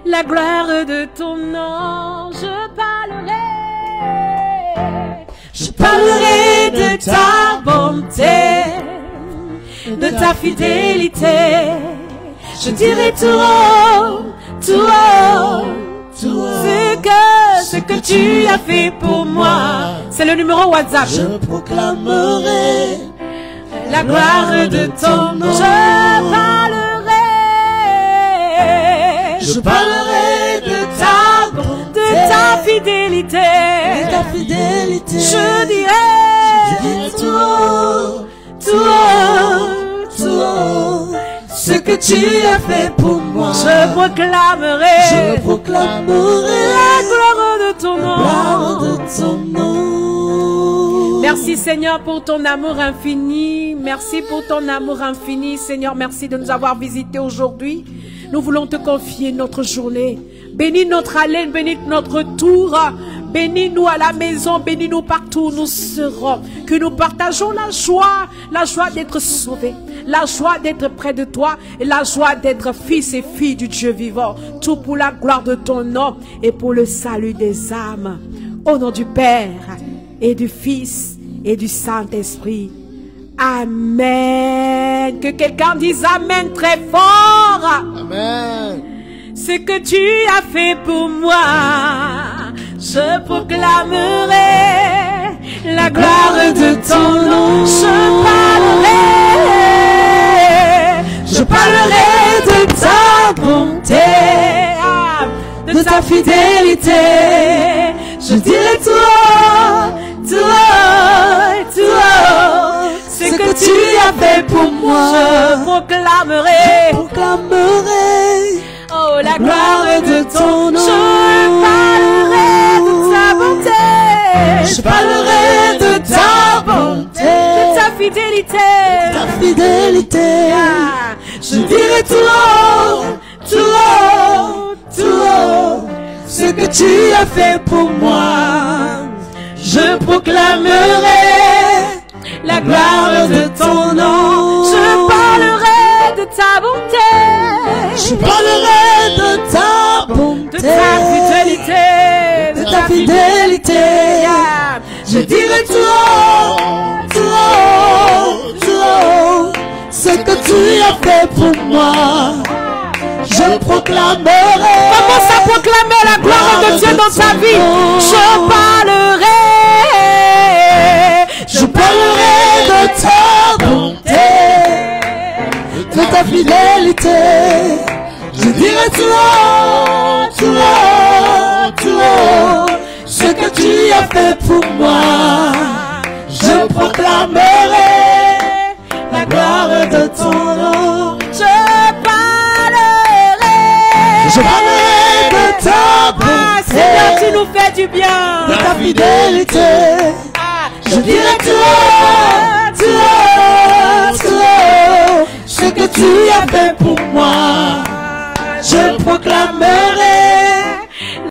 la gloire de ton nom. Je parlerai de ta bonté, de ta fidélité. Je dirai tout haut, tout haut, tout haut, ce que tu as fait pour moi. C'est le numéro WhatsApp. Je proclamerai la gloire de ton nom. Je parlerai de ta bonté, de ta fidélité, de ta fidélité. Je dirai tout haut, tout haut, tout haut, ce que tu as fait pour moi. Je proclamerai la gloire de ton nom. La gloire de ton nom. Merci Seigneur pour ton amour infini. Merci pour ton amour infini. Seigneur, merci de nous avoir visités aujourd'hui. Nous voulons te confier notre journée. Bénis notre haleine, bénis notre retour. Bénis-nous à la maison, bénis-nous partout où nous serons. Que nous partageons la joie d'être sauvés, la joie d'être près de toi et la joie d'être fils et filles du Dieu vivant. Tout pour la gloire de ton nom et pour le salut des âmes. Au nom du Père et du Fils et du Saint-Esprit. Amen. Que quelqu'un dise Amen très fort. Amen. Ce que tu as fait pour moi, je proclamerai la gloire de ton nom. Je parlerai de ta bonté, de ta fidélité. Je dirai tout haut, tout haut, tout haut, ce que tu as fait pour moi. Je proclamerai oh, la gloire de ton nom. Je parlerai de ta bonté. Je parlerai de ta bonté, de ta fidélité. De ta fidélité. Je dirai tout haut, tout haut, tout haut, ce que tu as fait pour moi. Je proclamerai la gloire de ton nom. Je parlerai de ta bonté. Je parlerai de ta bonté, de ta fidélité, de ta fidélité. Je dirai tout haut, tout haut, tout haut, ce que tu as fait pour moi. Je proclamerai. Commence à proclamer la gloire de Dieu dans ta vie. Je parlerai haut, tout haut, tout haut, ce que tu as fait pour moi. Je proclamerai la gloire de ton nom. Je parlerai de ta bonté, Seigneur, tu nous fais du bien, de ta fidélité. Je dirai tout haut, ce que tu as fait pour moi. Je proclamerai